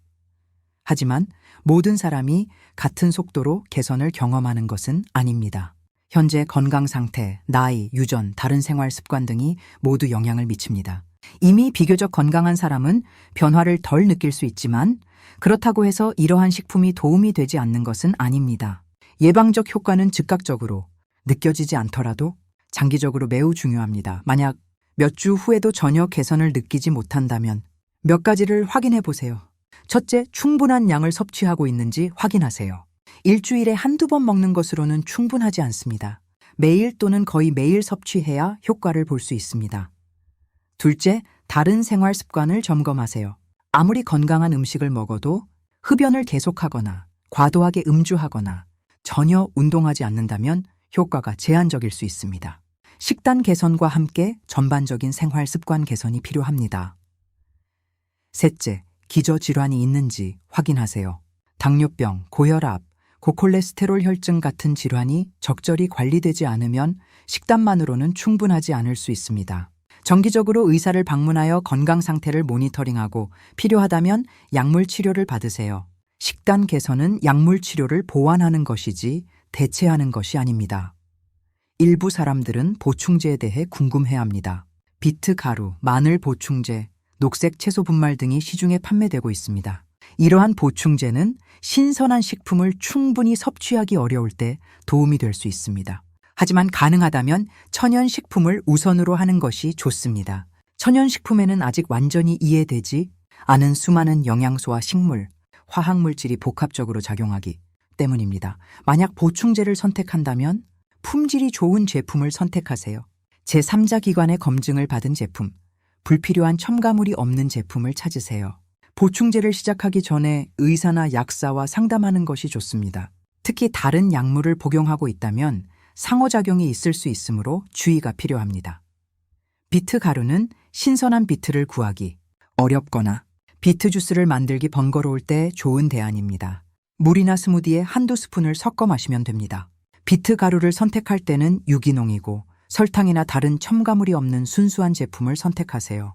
하지만 모든 사람이 같은 속도로 개선을 경험하는 것은 아닙니다. 현재 건강 상태, 나이, 유전, 다른 생활 습관 등이 모두 영향을 미칩니다. 이미 비교적 건강한 사람은 변화를 덜 느낄 수 있지만 그렇다고 해서 이러한 식품이 도움이 되지 않는 것은 아닙니다. 예방적 효과는 즉각적으로 느껴지지 않더라도 장기적으로 매우 중요합니다. 만약 몇 주 후에도 전혀 개선을 느끼지 못한다면 몇 가지를 확인해 보세요. 첫째, 충분한 양을 섭취하고 있는지 확인하세요. 일주일에 한두 번 먹는 것으로는 충분하지 않습니다. 매일 또는 거의 매일 섭취해야 효과를 볼 수 있습니다. 둘째, 다른 생활 습관을 점검하세요. 아무리 건강한 음식을 먹어도 흡연을 계속하거나 과도하게 음주하거나 전혀 운동하지 않는다면 효과가 제한적일 수 있습니다. 식단 개선과 함께 전반적인 생활 습관 개선이 필요합니다. 셋째, 기저질환이 있는지 확인하세요. 당뇨병, 고혈압, 고콜레스테롤 혈증 같은 질환이 적절히 관리되지 않으면 식단만으로는 충분하지 않을 수 있습니다. 정기적으로 의사를 방문하여 건강 상태를 모니터링하고 필요하다면 약물 치료를 받으세요. 식단 개선은 약물 치료를 보완하는 것이지 대체하는 것이 아닙니다. 일부 사람들은 보충제에 대해 궁금해합니다. 비트 가루, 마늘 보충제, 녹색 채소 분말 등이 시중에 판매되고 있습니다. 이러한 보충제는 신선한 식품을 충분히 섭취하기 어려울 때 도움이 될 수 있습니다. 하지만 가능하다면 천연식품을 우선으로 하는 것이 좋습니다. 천연식품에는 아직 완전히 이해되지 않은 수많은 영양소와 식물, 화학물질이 복합적으로 작용하기 때문입니다. 만약 보충제를 선택한다면 품질이 좋은 제품을 선택하세요. 제3자 기관의 검증을 받은 제품, 불필요한 첨가물이 없는 제품을 찾으세요. 보충제를 시작하기 전에 의사나 약사와 상담하는 것이 좋습니다. 특히 다른 약물을 복용하고 있다면 상호작용이 있을 수 있으므로 주의가 필요합니다. 비트 가루는 신선한 비트를 구하기 어렵거나 비트 주스를 만들기 번거로울 때 좋은 대안입니다. 물이나 스무디에 한두 스푼을 섞어 마시면 됩니다. 비트 가루를 선택할 때는 유기농이고 설탕이나 다른 첨가물이 없는 순수한 제품을 선택하세요.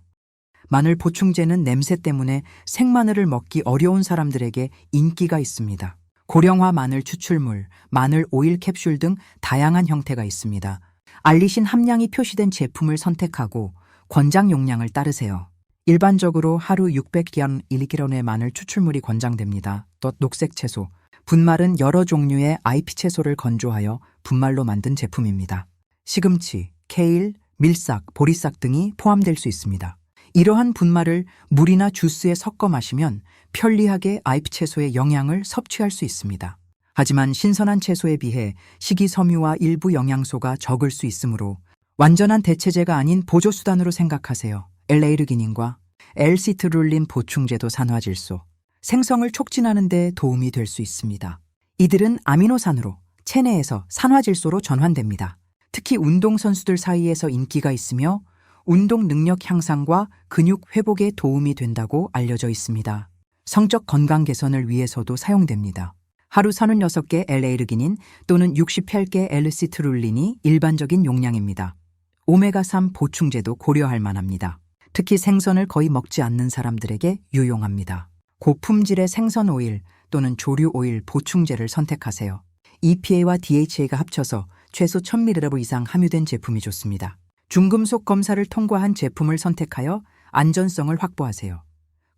마늘 보충제는 냄새 때문에 생마늘을 먹기 어려운 사람들에게 인기가 있습니다. 고령화 마늘 추출물, 마늘 오일 캡슐 등 다양한 형태가 있습니다. 알리신 함량이 표시된 제품을 선택하고 권장 용량을 따르세요. 일반적으로 하루 600g 1g의 마늘 추출물이 권장됩니다. 또 녹색 채소, 분말은 여러 종류의 IP 채소를 건조하여 분말로 만든 제품입니다. 시금치, 케일, 밀싹, 보리싹 등이 포함될 수 있습니다. 이러한 분말을 물이나 주스에 섞어 마시면 편리하게 IP 채소의 영양을 섭취할 수 있습니다. 하지만 신선한 채소에 비해 식이섬유와 일부 영양소가 적을 수 있으므로 완전한 대체제가 아닌 보조수단으로 생각하세요. L-에르기닌과 L-시트룰린 보충제도 산화질소, 생성을 촉진하는 데 도움이 될 수 있습니다. 이들은 아미노산으로 체내에서 산화질소로 전환됩니다. 특히 운동선수들 사이에서 인기가 있으며 운동 능력 향상과 근육 회복에 도움이 된다고 알려져 있습니다. 성적 건강 개선을 위해서도 사용됩니다. 하루 36개 L-에르기닌 또는 68개 L-시트룰린이 일반적인 용량입니다. 오메가3 보충제도 고려할 만합니다. 특히 생선을 거의 먹지 않는 사람들에게 유용합니다. 고품질의 생선 오일 또는 조류 오일 보충제를 선택하세요. EPA와 DHA가 합쳐서 최소 1000mg 이상 함유된 제품이 좋습니다. 중금속 검사를 통과한 제품을 선택하여 안전성을 확보하세요.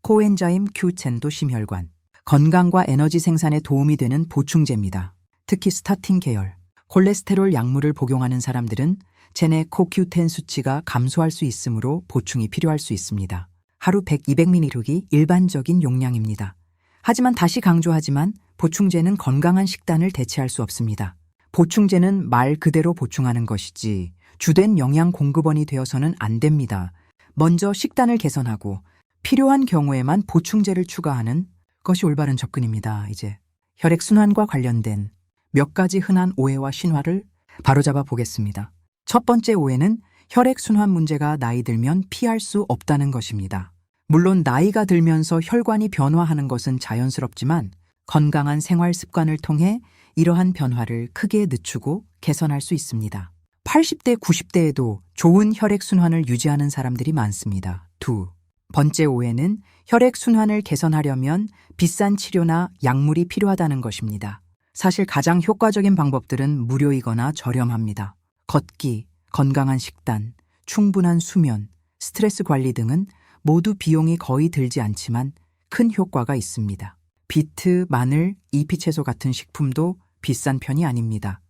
코엔자임 Q10도 심혈관, 건강과 에너지 생산에 도움이 되는 보충제입니다. 특히 스타틴 계열, 콜레스테롤 약물을 복용하는 사람들은 체내 CoQ10 수치가 감소할 수 있으므로 보충이 필요할 수 있습니다. 하루 100, 200mg이 일반적인 용량입니다. 하지만 다시 강조하지만 보충제는 건강한 식단을 대체할 수 없습니다. 보충제는 말 그대로 보충하는 것이지 주된 영양 공급원이 되어서는 안 됩니다. 먼저 식단을 개선하고 필요한 경우에만 보충제를 추가하는 것이 올바른 접근입니다. 이제 혈액순환과 관련된 몇 가지 흔한 오해와 신화를 바로잡아 보겠습니다. 첫 번째 오해는 혈액순환 문제가 나이 들면 피할 수 없다는 것입니다. 물론 나이가 들면서 혈관이 변화하는 것은 자연스럽지만 건강한 생활 습관을 통해 이러한 변화를 크게 늦추고 개선할 수 있습니다. 80대, 90대에도 좋은 혈액순환을 유지하는 사람들이 많습니다. 두 번째 오해는 혈액순환을 개선하려면 비싼 치료나 약물이 필요하다는 것입니다. 사실 가장 효과적인 방법들은 무료이거나 저렴합니다. 걷기, 건강한 식단, 충분한 수면, 스트레스 관리 등은 모두 비용이 거의 들지 않지만 큰 효과가 있습니다. 비트, 마늘, 잎이채소 같은 식품도 비싼 편이 아닙니다.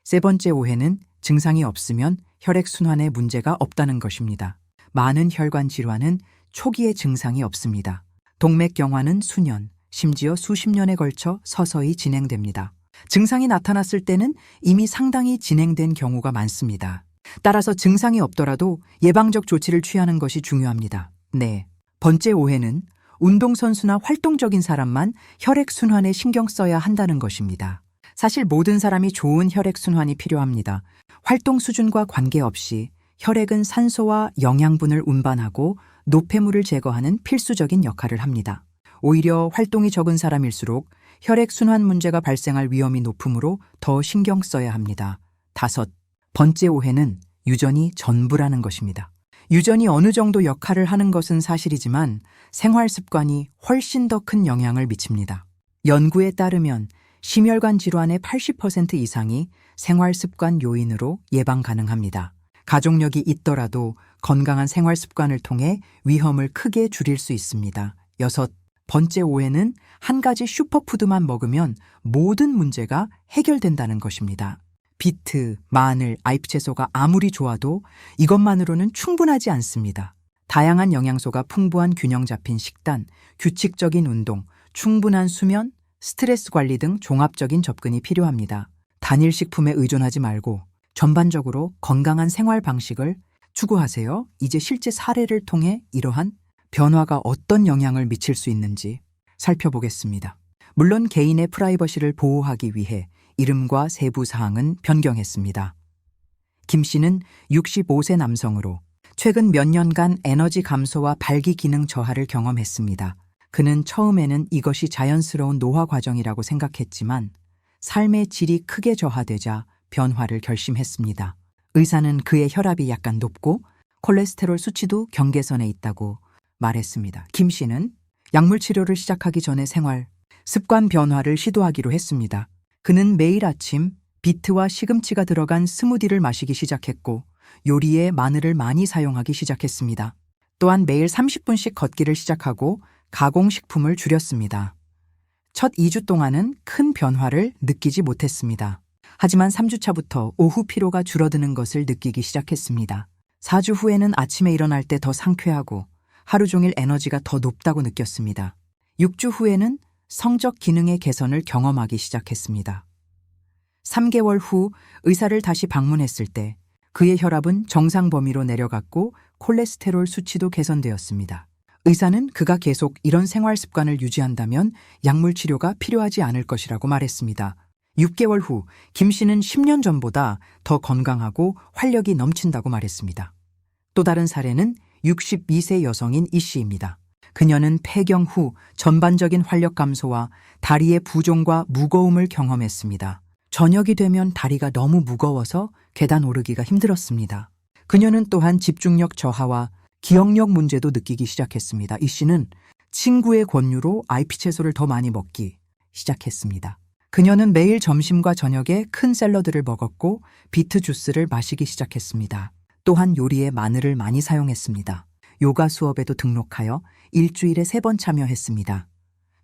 세 번째 오해는 증상이 없으면 혈액순환에 문제가 없다는 것입니다. 많은 혈관 질환은 초기에 증상이 없습니다. 동맥경화는 수년, 심지어 수십 년에 걸쳐 서서히 진행됩니다. 증상이 나타났을 때는 이미 상당히 진행된 경우가 많습니다. 따라서 증상이 없더라도 예방적 조치를 취하는 것이 중요합니다. 네. 번째 오해는 운동선수나 활동적인 사람만 혈액순환에 신경 써야 한다는 것입니다. 사실 모든 사람이 좋은 혈액순환이 필요합니다. 활동 수준과 관계없이 혈액은 산소와 영양분을 운반하고 노폐물을 제거하는 필수적인 역할을 합니다. 오히려 활동이 적은 사람일수록 혈액순환 문제가 발생할 위험이 높으므로 더 신경 써야 합니다. 다섯 번째 오해는 유전이 전부라는 것입니다. 유전이 어느 정도 역할을 하는 것은 사실이지만 생활 습관이 훨씬 더 큰 영향을 미칩니다. 연구에 따르면 심혈관 질환의 80% 이상이 생활 습관 요인으로 예방 가능합니다. 가족력이 있더라도 건강한 생활 습관을 통해 위험을 크게 줄일 수 있습니다. 여섯 번째 오해는 한 가지 슈퍼푸드만 먹으면 모든 문제가 해결된다는 것입니다. 비트, 마늘, 잎채소가 아무리 좋아도 이것만으로는 충분하지 않습니다. 다양한 영양소가 풍부한 균형 잡힌 식단, 규칙적인 운동, 충분한 수면, 스트레스 관리 등 종합적인 접근이 필요합니다. 단일 식품에 의존하지 말고 전반적으로 건강한 생활 방식을 추구하세요. 이제 실제 사례를 통해 이러한 변화가 어떤 영향을 미칠 수 있는지 살펴보겠습니다. 물론 개인의 프라이버시를 보호하기 위해 이름과 세부 사항은 변경했습니다. 김 씨는 65세 남성으로 최근 몇 년간 에너지 감소와 발기 기능 저하를 경험했습니다. 그는 처음에는 이것이 자연스러운 노화 과정이라고 생각했지만 삶의 질이 크게 저하되자 변화를 결심했습니다. 의사는 그의 혈압이 약간 높고 콜레스테롤 수치도 경계선에 있다고 말했습니다. 김 씨는 약물 치료를 시작하기 전에 생활 습관 변화를 시도하기로 했습니다. 그는 매일 아침 비트와 시금치가 들어간 스무디를 마시기 시작했고 요리에 마늘을 많이 사용하기 시작했습니다. 또한 매일 30분씩 걷기를 시작하고 가공식품을 줄였습니다. 첫 2주 동안은 큰 변화를 느끼지 못했습니다. 하지만 3주차부터 오후 피로가 줄어드는 것을 느끼기 시작했습니다. 4주 후에는 아침에 일어날 때 더 상쾌하고 하루 종일 에너지가 더 높다고 느꼈습니다. 6주 후에는 성적 기능의 개선을 경험하기 시작했습니다. 3개월 후 의사를 다시 방문했을 때 그의 혈압은 정상 범위로 내려갔고 콜레스테롤 수치도 개선되었습니다. 의사는 그가 계속 이런 생활 습관을 유지한다면 약물 치료가 필요하지 않을 것이라고 말했습니다. 6개월 후 김 씨는 10년 전보다 더 건강하고 활력이 넘친다고 말했습니다. 또 다른 사례는 62세 여성인 이 씨입니다. 그녀는 폐경 후 전반적인 활력 감소와 다리의 부종과 무거움을 경험했습니다. 저녁이 되면 다리가 너무 무거워서 계단 오르기가 힘들었습니다. 그녀는 또한 집중력 저하와 기억력 문제도 느끼기 시작했습니다. 이 씨는 친구의 권유로 IP 채소를 더 많이 먹기 시작했습니다. 그녀는 매일 점심과 저녁에 큰 샐러드를 먹었고 비트 주스를 마시기 시작했습니다. 또한 요리에 마늘을 많이 사용했습니다. 요가 수업에도 등록하여 일주일에 3번 참여했습니다.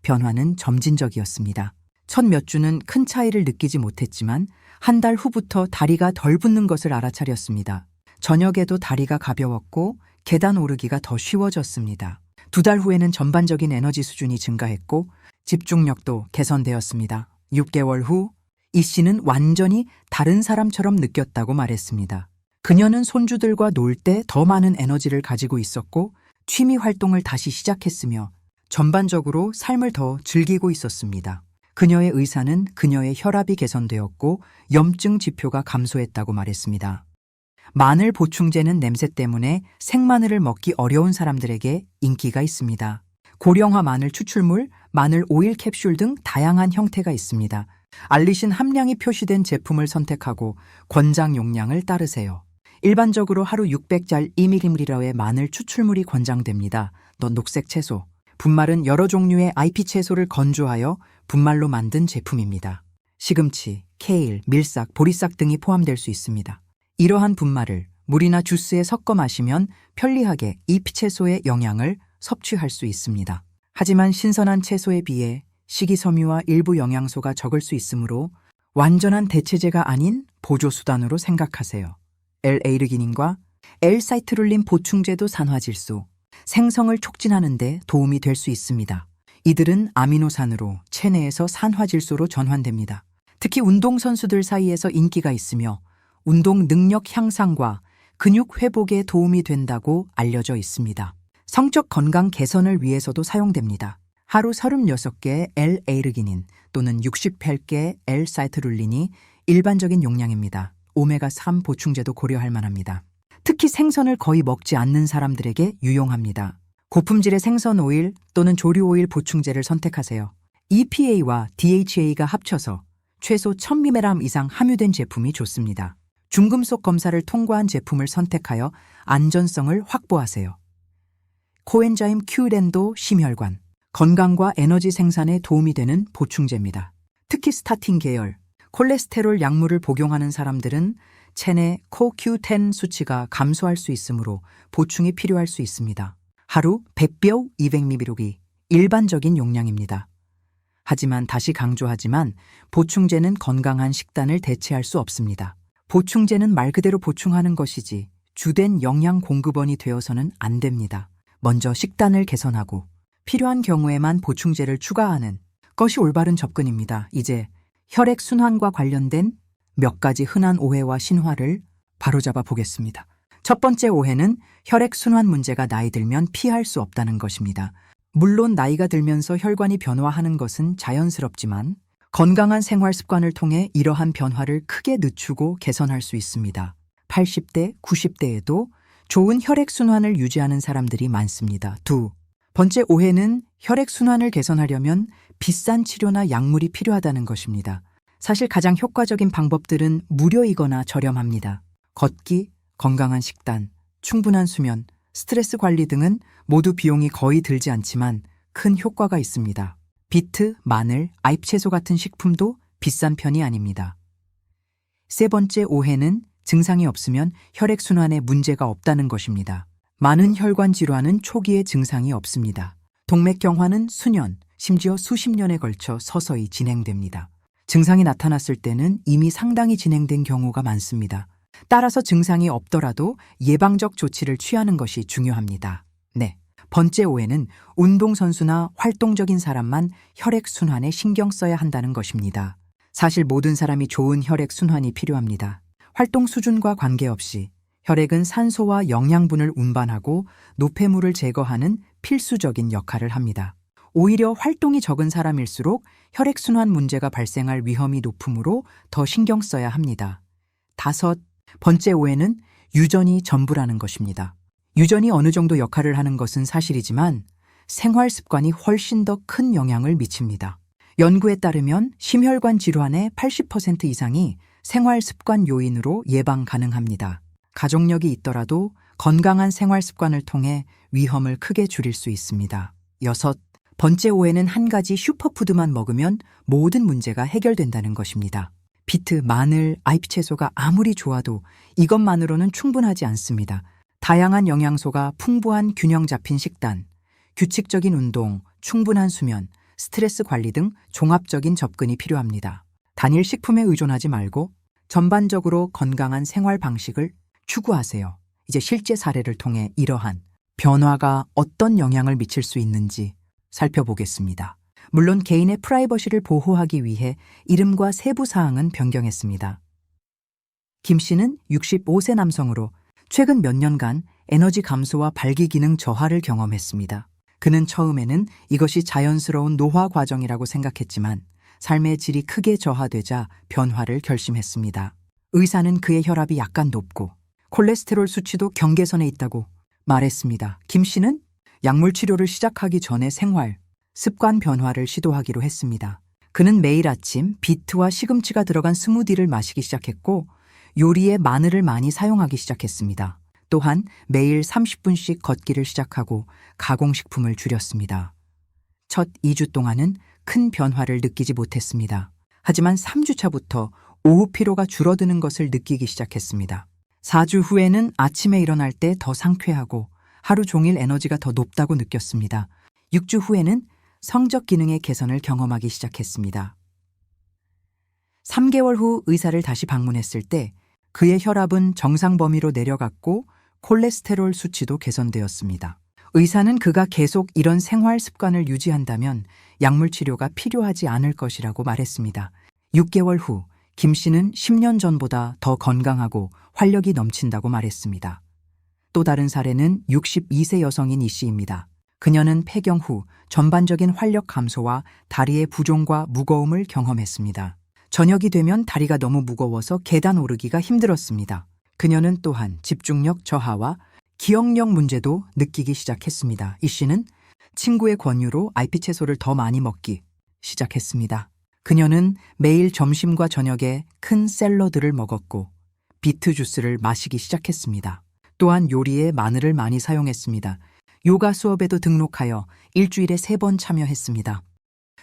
변화는 점진적이었습니다. 첫 몇 주는 큰 차이를 느끼지 못했지만 한 달 후부터 다리가 덜 붓는 것을 알아차렸습니다. 저녁에도 다리가 가벼웠고 계단 오르기가 더 쉬워졌습니다. 2달 후에는 전반적인 에너지 수준이 증가했고 집중력도 개선되었습니다. 6개월 후 이 씨는 완전히 다른 사람처럼 느꼈다고 말했습니다. 그녀는 손주들과 놀 때 더 많은 에너지를 가지고 있었고 취미 활동을 다시 시작했으며 전반적으로 삶을 더 즐기고 있었습니다. 그녀의 의사는 그녀의 혈압이 개선되었고 염증 지표가 감소했다고 말했습니다. 마늘 보충제는 냄새 때문에 생마늘을 먹기 어려운 사람들에게 인기가 있습니다. 고령화 마늘 추출물, 마늘 오일 캡슐 등 다양한 형태가 있습니다. 알리신 함량이 표시된 제품을 선택하고 권장 용량을 따르세요. 일반적으로 하루 600잘 2ml의 마늘 추출물이 권장됩니다. 넌 녹색 채소. 분말은 여러 종류의 IP 채소를 건조하여 분말로 만든 제품입니다. 시금치, 케일, 밀싹, 보리싹 등이 포함될 수 있습니다. 이러한 분말을 물이나 주스에 섞어 마시면 편리하게 IP 채소의 영양을 섭취할 수 있습니다. 하지만 신선한 채소에 비해 식이섬유와 일부 영양소가 적을 수 있으므로 완전한 대체제가 아닌 보조수단으로 생각하세요. L-에이르기닌과 L-사이트룰린 보충제도 산화질소, 생성을 촉진하는 데 도움이 될 수 있습니다. 이들은 아미노산으로 체내에서 산화질소로 전환됩니다. 특히 운동선수들 사이에서 인기가 있으며 운동 능력 향상과 근육 회복에 도움이 된다고 알려져 있습니다. 성적 건강 개선을 위해서도 사용됩니다. 하루 36개의 L-에이르기닌 또는 68개의 L-사이트룰린이 일반적인 용량입니다. 오메가3 보충제도 고려할 만합니다. 특히 생선을 거의 먹지 않는 사람들에게 유용합니다. 고품질의 생선 오일 또는 조류 오일 보충제를 선택하세요. EPA와 DHA가 합쳐서 최소 1000mg 이상 함유된 제품이 좋습니다. 중금속 검사를 통과한 제품을 선택하여 안전성을 확보하세요. 코엔자임 Q랜도 심혈관, 건강과 에너지 생산에 도움이 되는 보충제입니다. 특히 스타틴 계열, 콜레스테롤 약물을 복용하는 사람들은 체내 CoQ10 수치가 감소할 수 있으므로 보충이 필요할 수 있습니다. 하루 100뼈 200mg이 일반적인 용량입니다. 하지만 다시 강조하지만 보충제는 건강한 식단을 대체할 수 없습니다. 보충제는 말 그대로 보충하는 것이지 주된 영양 공급원이 되어서는 안 됩니다. 먼저 식단을 개선하고 필요한 경우에만 보충제를 추가하는 것이 올바른 접근입니다. 이제 혈액순환과 관련된 몇 가지 흔한 오해와 신화를 바로잡아 보겠습니다. 첫 번째 오해는 혈액순환 문제가 나이 들면 피할 수 없다는 것입니다. 물론 나이가 들면서 혈관이 변화하는 것은 자연스럽지만 건강한 생활 습관을 통해 이러한 변화를 크게 늦추고 개선할 수 있습니다. 80대, 90대에도 좋은 혈액순환을 유지하는 사람들이 많습니다. 두 번째 오해는 혈액순환을 개선하려면 비싼 치료나 약물이 필요하다는 것입니다. 사실 가장 효과적인 방법들은 무료이거나 저렴합니다. 걷기, 건강한 식단, 충분한 수면, 스트레스 관리 등은 모두 비용이 거의 들지 않지만 큰 효과가 있습니다. 비트, 마늘, 아잎채소 같은 식품도 비싼 편이 아닙니다. 세 번째 오해는 증상이 없으면 혈액순환에 문제가 없다는 것입니다. 많은 혈관 질환은 초기에 증상이 없습니다. 동맥경화는 수년, 심지어 수십 년에 걸쳐 서서히 진행됩니다. 증상이 나타났을 때는 이미 상당히 진행된 경우가 많습니다. 따라서 증상이 없더라도 예방적 조치를 취하는 것이 중요합니다. 네. 번째 오해는 운동선수나 활동적인 사람만 혈액순환에 신경 써야 한다는 것입니다. 사실 모든 사람이 좋은 혈액순환이 필요합니다. 활동 수준과 관계없이 혈액은 산소와 영양분을 운반하고 노폐물을 제거하는 필수적인 역할을 합니다. 오히려 활동이 적은 사람일수록 혈액순환 문제가 발생할 위험이 높으므로 더 신경 써야 합니다. 다섯 번째 오해는 유전이 전부라는 것입니다. 유전이 어느 정도 역할을 하는 것은 사실이지만 생활 습관이 훨씬 더 큰 영향을 미칩니다. 연구에 따르면 심혈관 질환의 80% 이상이 생활 습관 요인으로 예방 가능합니다. 가족력이 있더라도 건강한 생활 습관을 통해 위험을 크게 줄일 수 있습니다. 6번째 오해는 한 가지 슈퍼푸드만 먹으면 모든 문제가 해결된다는 것입니다. 비트, 마늘, 아이피 채소가 아무리 좋아도 이것만으로는 충분하지 않습니다. 다양한 영양소가 풍부한 균형 잡힌 식단, 규칙적인 운동, 충분한 수면, 스트레스 관리 등 종합적인 접근이 필요합니다. 단일 식품에 의존하지 말고 전반적으로 건강한 생활 방식을 추구하세요. 이제 실제 사례를 통해 이러한 변화가 어떤 영향을 미칠 수 있는지 살펴보겠습니다. 물론 개인의 프라이버시를 보호하기 위해 이름과 세부 사항은 변경했습니다. 김 씨는 65세 남성으로 최근 몇 년간 에너지 감소와 발기 기능 저하를 경험했습니다. 그는 처음에는 이것이 자연스러운 노화 과정이라고 생각했지만 삶의 질이 크게 저하되자 변화를 결심했습니다. 의사는 그의 혈압이 약간 높고 콜레스테롤 수치도 경계선에 있다고 말했습니다. 김 씨는 약물 치료를 시작하기 전에 생활, 습관 변화를 시도하기로 했습니다. 그는 매일 아침 비트와 시금치가 들어간 스무디를 마시기 시작했고 요리에 마늘을 많이 사용하기 시작했습니다. 또한 매일 30분씩 걷기를 시작하고 가공식품을 줄였습니다. 첫 2주 동안은 큰 변화를 느끼지 못했습니다. 하지만 3주차부터 오후 피로가 줄어드는 것을 느끼기 시작했습니다. 4주 후에는 아침에 일어날 때 더 상쾌하고 하루 종일 에너지가 더 높다고 느꼈습니다. 6주 후에는 성적 기능의 개선을 경험하기 시작했습니다. 3개월 후 의사를 다시 방문했을 때 그의 혈압은 정상 범위로 내려갔고 콜레스테롤 수치도 개선되었습니다. 의사는 그가 계속 이런 생활 습관을 유지한다면 약물 치료가 필요하지 않을 것이라고 말했습니다. 6개월 후 김 씨는 10년 전보다 더 건강하고 활력이 넘친다고 말했습니다. 또 다른 사례는 62세 여성인 이 씨입니다. 그녀는 폐경 후 전반적인 활력 감소와 다리의 부종과 무거움을 경험했습니다. 저녁이 되면 다리가 너무 무거워서 계단 오르기가 힘들었습니다. 그녀는 또한 집중력 저하와 기억력 문제도 느끼기 시작했습니다. 이 씨는 친구의 권유로 아이피 채소를 더 많이 먹기 시작했습니다. 그녀는 매일 점심과 저녁에 큰 샐러드를 먹었고 비트 주스를 마시기 시작했습니다. 또한 요리에 마늘을 많이 사용했습니다. 요가 수업에도 등록하여 일주일에 3번 참여했습니다.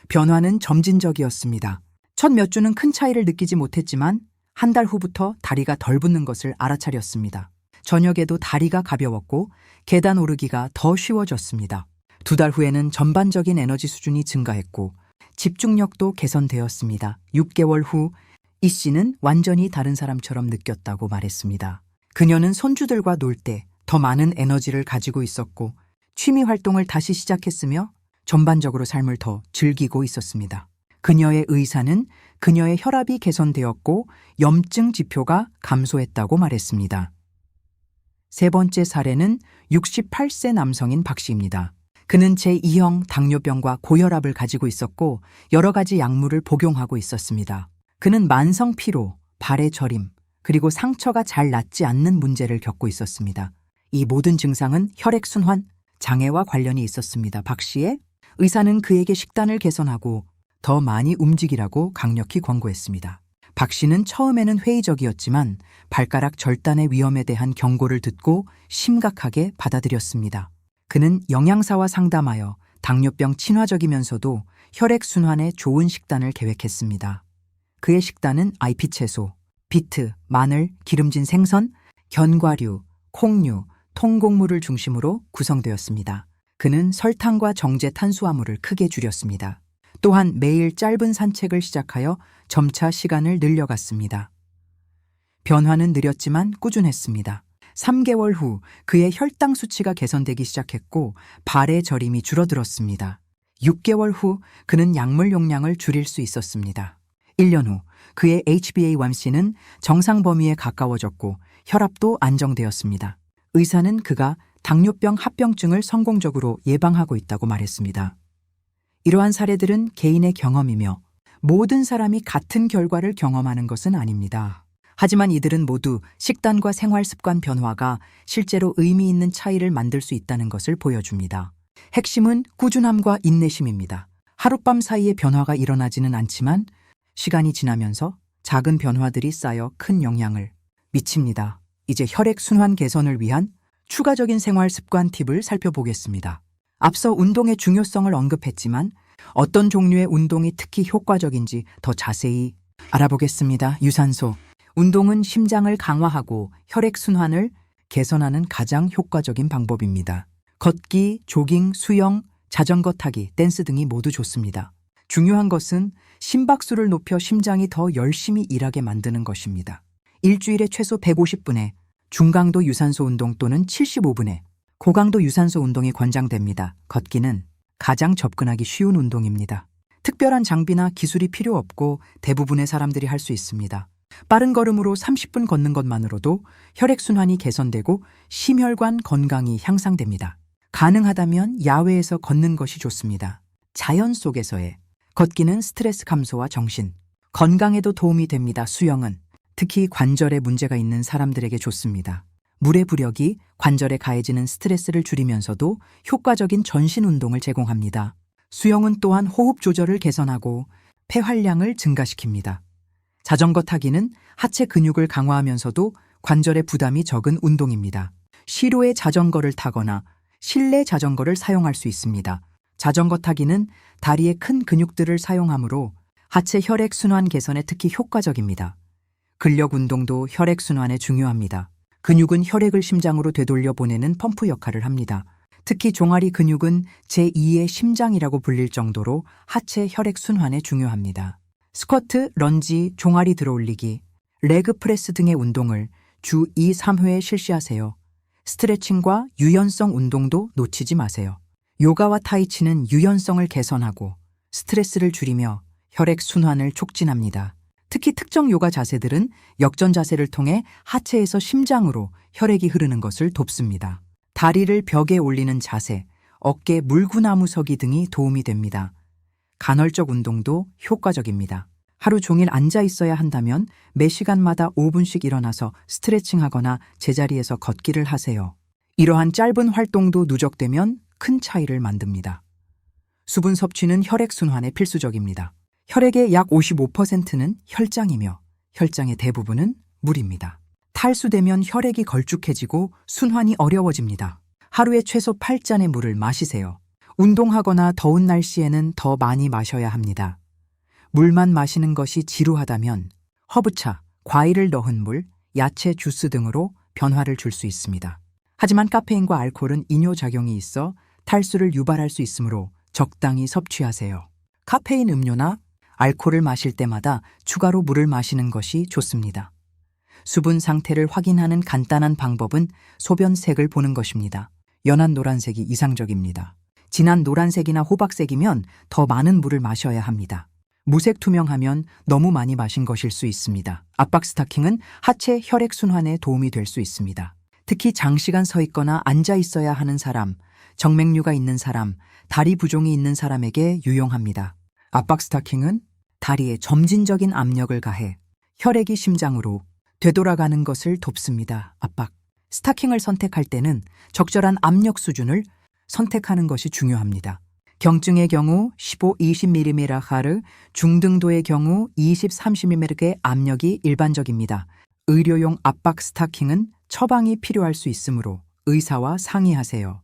변화는 점진적이었습니다. 첫 몇 주는 큰 차이를 느끼지 못했지만 한 달 후부터 다리가 덜 붓는 것을 알아차렸습니다. 저녁에도 다리가 가벼웠고 계단 오르기가 더 쉬워졌습니다. 2달 후에는 전반적인 에너지 수준이 증가했고 집중력도 개선되었습니다. 6개월 후 이 씨는 완전히 다른 사람처럼 느꼈다고 말했습니다. 그녀는 손주들과 놀 때 더 많은 에너지를 가지고 있었고 취미 활동을 다시 시작했으며 전반적으로 삶을 더 즐기고 있었습니다. 그녀의 의사는 그녀의 혈압이 개선되었고 염증 지표가 감소했다고 말했습니다. 3번째 사례는 68세 남성인 박 씨입니다. 그는 제2형 당뇨병과 고혈압을 가지고 있었고 여러 가지 약물을 복용하고 있었습니다. 그는 만성 피로, 발의 저림, 그리고 상처가 잘 낫지 않는 문제를 겪고 있었습니다. 이 모든 증상은 혈액순환 장애와 관련이 있었습니다. 박 씨의 의사는 그에게 식단을 개선하고 더 많이 움직이라고 강력히 권고했습니다. 박 씨는 처음에는 회의적이었지만 발가락 절단의 위험에 대한 경고를 듣고 심각하게 받아들였습니다. 그는 영양사와 상담하여 당뇨병 친화적이면서도 혈액순환에 좋은 식단을 계획했습니다. 그의 식단은 아이피 채소, 비트, 마늘, 기름진 생선, 견과류, 콩류, 통곡물을 중심으로 구성되었습니다. 그는 설탕과 정제 탄수화물을 크게 줄였습니다. 또한 매일 짧은 산책을 시작하여 점차 시간을 늘려갔습니다. 변화는 느렸지만 꾸준했습니다. 3개월 후 그의 혈당 수치가 개선되기 시작했고 발의 저림이 줄어들었습니다. 6개월 후 그는 약물 용량을 줄일 수 있었습니다. 1년 후 그의 HbA1c는 정상 범위에 가까워졌고 혈압도 안정되었습니다. 의사는 그가 당뇨병 합병증을 성공적으로 예방하고 있다고 말했습니다. 이러한 사례들은 개인의 경험이며 모든 사람이 같은 결과를 경험하는 것은 아닙니다. 하지만 이들은 모두 식단과 생활 습관 변화가 실제로 의미 있는 차이를 만들 수 있다는 것을 보여줍니다. 핵심은 꾸준함과 인내심입니다. 하룻밤 사이에 변화가 일어나지는 않지만 시간이 지나면서 작은 변화들이 쌓여 큰 영향을 미칩니다. 이제 혈액순환 개선을 위한 추가적인 생활 습관 팁을 살펴보겠습니다. 앞서 운동의 중요성을 언급했지만 어떤 종류의 운동이 특히 효과적인지 더 자세히 알아보겠습니다. 유산소. 운동은 심장을 강화하고 혈액순환을 개선하는 가장 효과적인 방법입니다. 걷기, 조깅, 수영, 자전거 타기, 댄스 등이 모두 좋습니다. 중요한 것은 심박수를 높여 심장이 더 열심히 일하게 만드는 것입니다. 일주일에 최소 150분의 중강도 유산소 운동 또는 75분의 고강도 유산소 운동이 권장됩니다. 걷기는 가장 접근하기 쉬운 운동입니다. 특별한 장비나 기술이 필요 없고 대부분의 사람들이 할 수 있습니다. 빠른 걸음으로 30분 걷는 것만으로도 혈액순환이 개선되고 심혈관 건강이 향상됩니다. 가능하다면 야외에서 걷는 것이 좋습니다. 자연 속에서의 걷기는 스트레스 감소와 정신, 건강에도 도움이 됩니다. 수영은 특히 관절에 문제가 있는 사람들에게 좋습니다. 물의 부력이 관절에 가해지는 스트레스를 줄이면서도 효과적인 전신 운동을 제공합니다. 수영은 또한 호흡 조절을 개선하고 폐활량을 증가시킵니다. 자전거 타기는 하체 근육을 강화하면서도 관절의 부담이 적은 운동입니다. 시로에 자전거를 타거나 실내 자전거를 사용할 수 있습니다. 자전거 타기는 다리의 큰 근육들을 사용하므로 하체 혈액순환 개선에 특히 효과적입니다. 근력 운동도 혈액순환에 중요합니다. 근육은 혈액을 심장으로 되돌려 보내는 펌프 역할을 합니다. 특히 종아리 근육은 제2의 심장이라고 불릴 정도로 하체 혈액순환에 중요합니다. 스쿼트, 런지, 종아리 들어올리기, 레그 프레스 등의 운동을 주 2, 3회 실시하세요. 스트레칭과 유연성 운동도 놓치지 마세요. 요가와 타이치는 유연성을 개선하고 스트레스를 줄이며 혈액순환을 촉진합니다. 특히 특정 요가 자세들은 역전 자세를 통해 하체에서 심장으로 혈액이 흐르는 것을 돕습니다. 다리를 벽에 올리는 자세, 어깨 물구나무 서기 등이 도움이 됩니다. 간헐적 운동도 효과적입니다. 하루 종일 앉아 있어야 한다면 매 시간마다 5분씩 일어나서 스트레칭하거나 제자리에서 걷기를 하세요. 이러한 짧은 활동도 누적되면 큰 차이를 만듭니다. 수분 섭취는 혈액순환에 필수적입니다. 혈액의 약 55%는 혈장이며 혈장의 대부분은 물입니다. 탈수되면 혈액이 걸쭉해지고 순환이 어려워집니다. 하루에 최소 8잔의 물을 마시세요. 운동하거나 더운 날씨에는 더 많이 마셔야 합니다. 물만 마시는 것이 지루하다면 허브차, 과일을 넣은 물, 야채 주스 등으로 변화를 줄 수 있습니다. 하지만 카페인과 알코올은 이뇨작용이 있어 탈수를 유발할 수 있으므로 적당히 섭취하세요. 카페인 음료나 알코올을 마실 때마다 추가로 물을 마시는 것이 좋습니다. 수분 상태를 확인하는 간단한 방법은 소변색을 보는 것입니다. 연한 노란색이 이상적입니다. 진한 노란색이나 호박색이면 더 많은 물을 마셔야 합니다. 무색 투명하면 너무 많이 마신 것일 수 있습니다. 압박 스타킹은 하체 혈액순환에 도움이 될 수 있습니다. 특히 장시간 서 있거나 앉아 있어야 하는 사람, 정맥류가 있는 사람, 다리 부종이 있는 사람에게 유용합니다. 압박 스타킹은 다리에 점진적인 압력을 가해 혈액이 심장으로 되돌아가는 것을 돕습니다. 압박 스타킹을 선택할 때는 적절한 압력 수준을 선택하는 것이 중요합니다. 경증의 경우 15-20mm, 중등도의 경우 20-30mm의 압력이 일반적입니다. 의료용 압박 스타킹은 처방이 필요할 수 있으므로 의사와 상의하세요.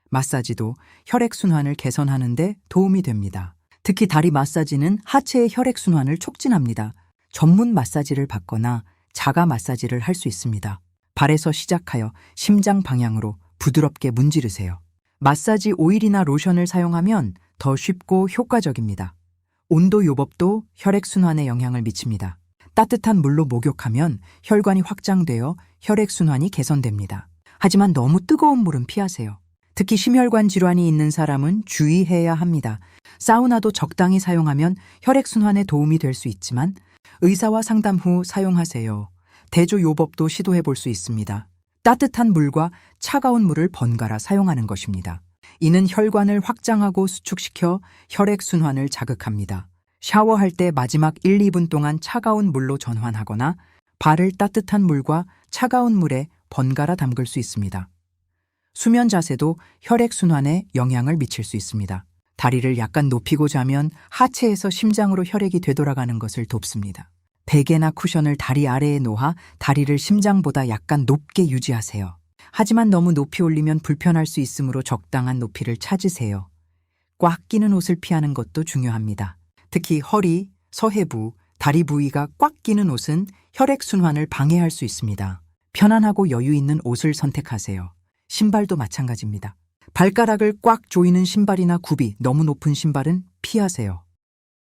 마사지도 혈액순환을 개선하는 데 도움이 됩니다. 특히 다리 마사지는 하체의 혈액순환을 촉진합니다. 전문 마사지를 받거나 자가 마사지를 할 수 있습니다. 발에서 시작하여 심장 방향으로 부드럽게 문지르세요. 마사지 오일이나 로션을 사용하면 더 쉽고 효과적입니다. 온도 요법도 혈액순환에 영향을 미칩니다. 따뜻한 물로 목욕하면 혈관이 확장되어 혈액순환이 개선됩니다. 하지만 너무 뜨거운 물은 피하세요. 특히 심혈관 질환이 있는 사람은 주의해야 합니다. 사우나도 적당히 사용하면 혈액순환에 도움이 될 수 있지만 의사와 상담 후 사용하세요. 대조 요법도 시도해 볼 수 있습니다. 따뜻한 물과 차가운 물을 번갈아 사용하는 것입니다. 이는 혈관을 확장하고 수축시켜 혈액순환을 자극합니다. 샤워할 때 마지막 1, 2분 동안 차가운 물로 전환하거나 발을 따뜻한 물과 차가운 물에 번갈아 담글 수 있습니다. 수면 자세도 혈액순환에 영향을 미칠 수 있습니다. 다리를 약간 높이고 자면 하체에서 심장으로 혈액이 되돌아가는 것을 돕습니다. 베개나 쿠션을 다리 아래에 놓아 다리를 심장보다 약간 높게 유지하세요. 하지만 너무 높이 올리면 불편할 수 있으므로 적당한 높이를 찾으세요. 꽉 끼는 옷을 피하는 것도 중요합니다. 특히 허리, 서해부, 다리 부위가 꽉 끼는 옷은 혈액순환을 방해할 수 있습니다. 편안하고 여유 있는 옷을 선택하세요. 신발도 마찬가지입니다. 발가락을 꽉 조이는 신발이나 굽이 너무 높은 신발은 피하세요.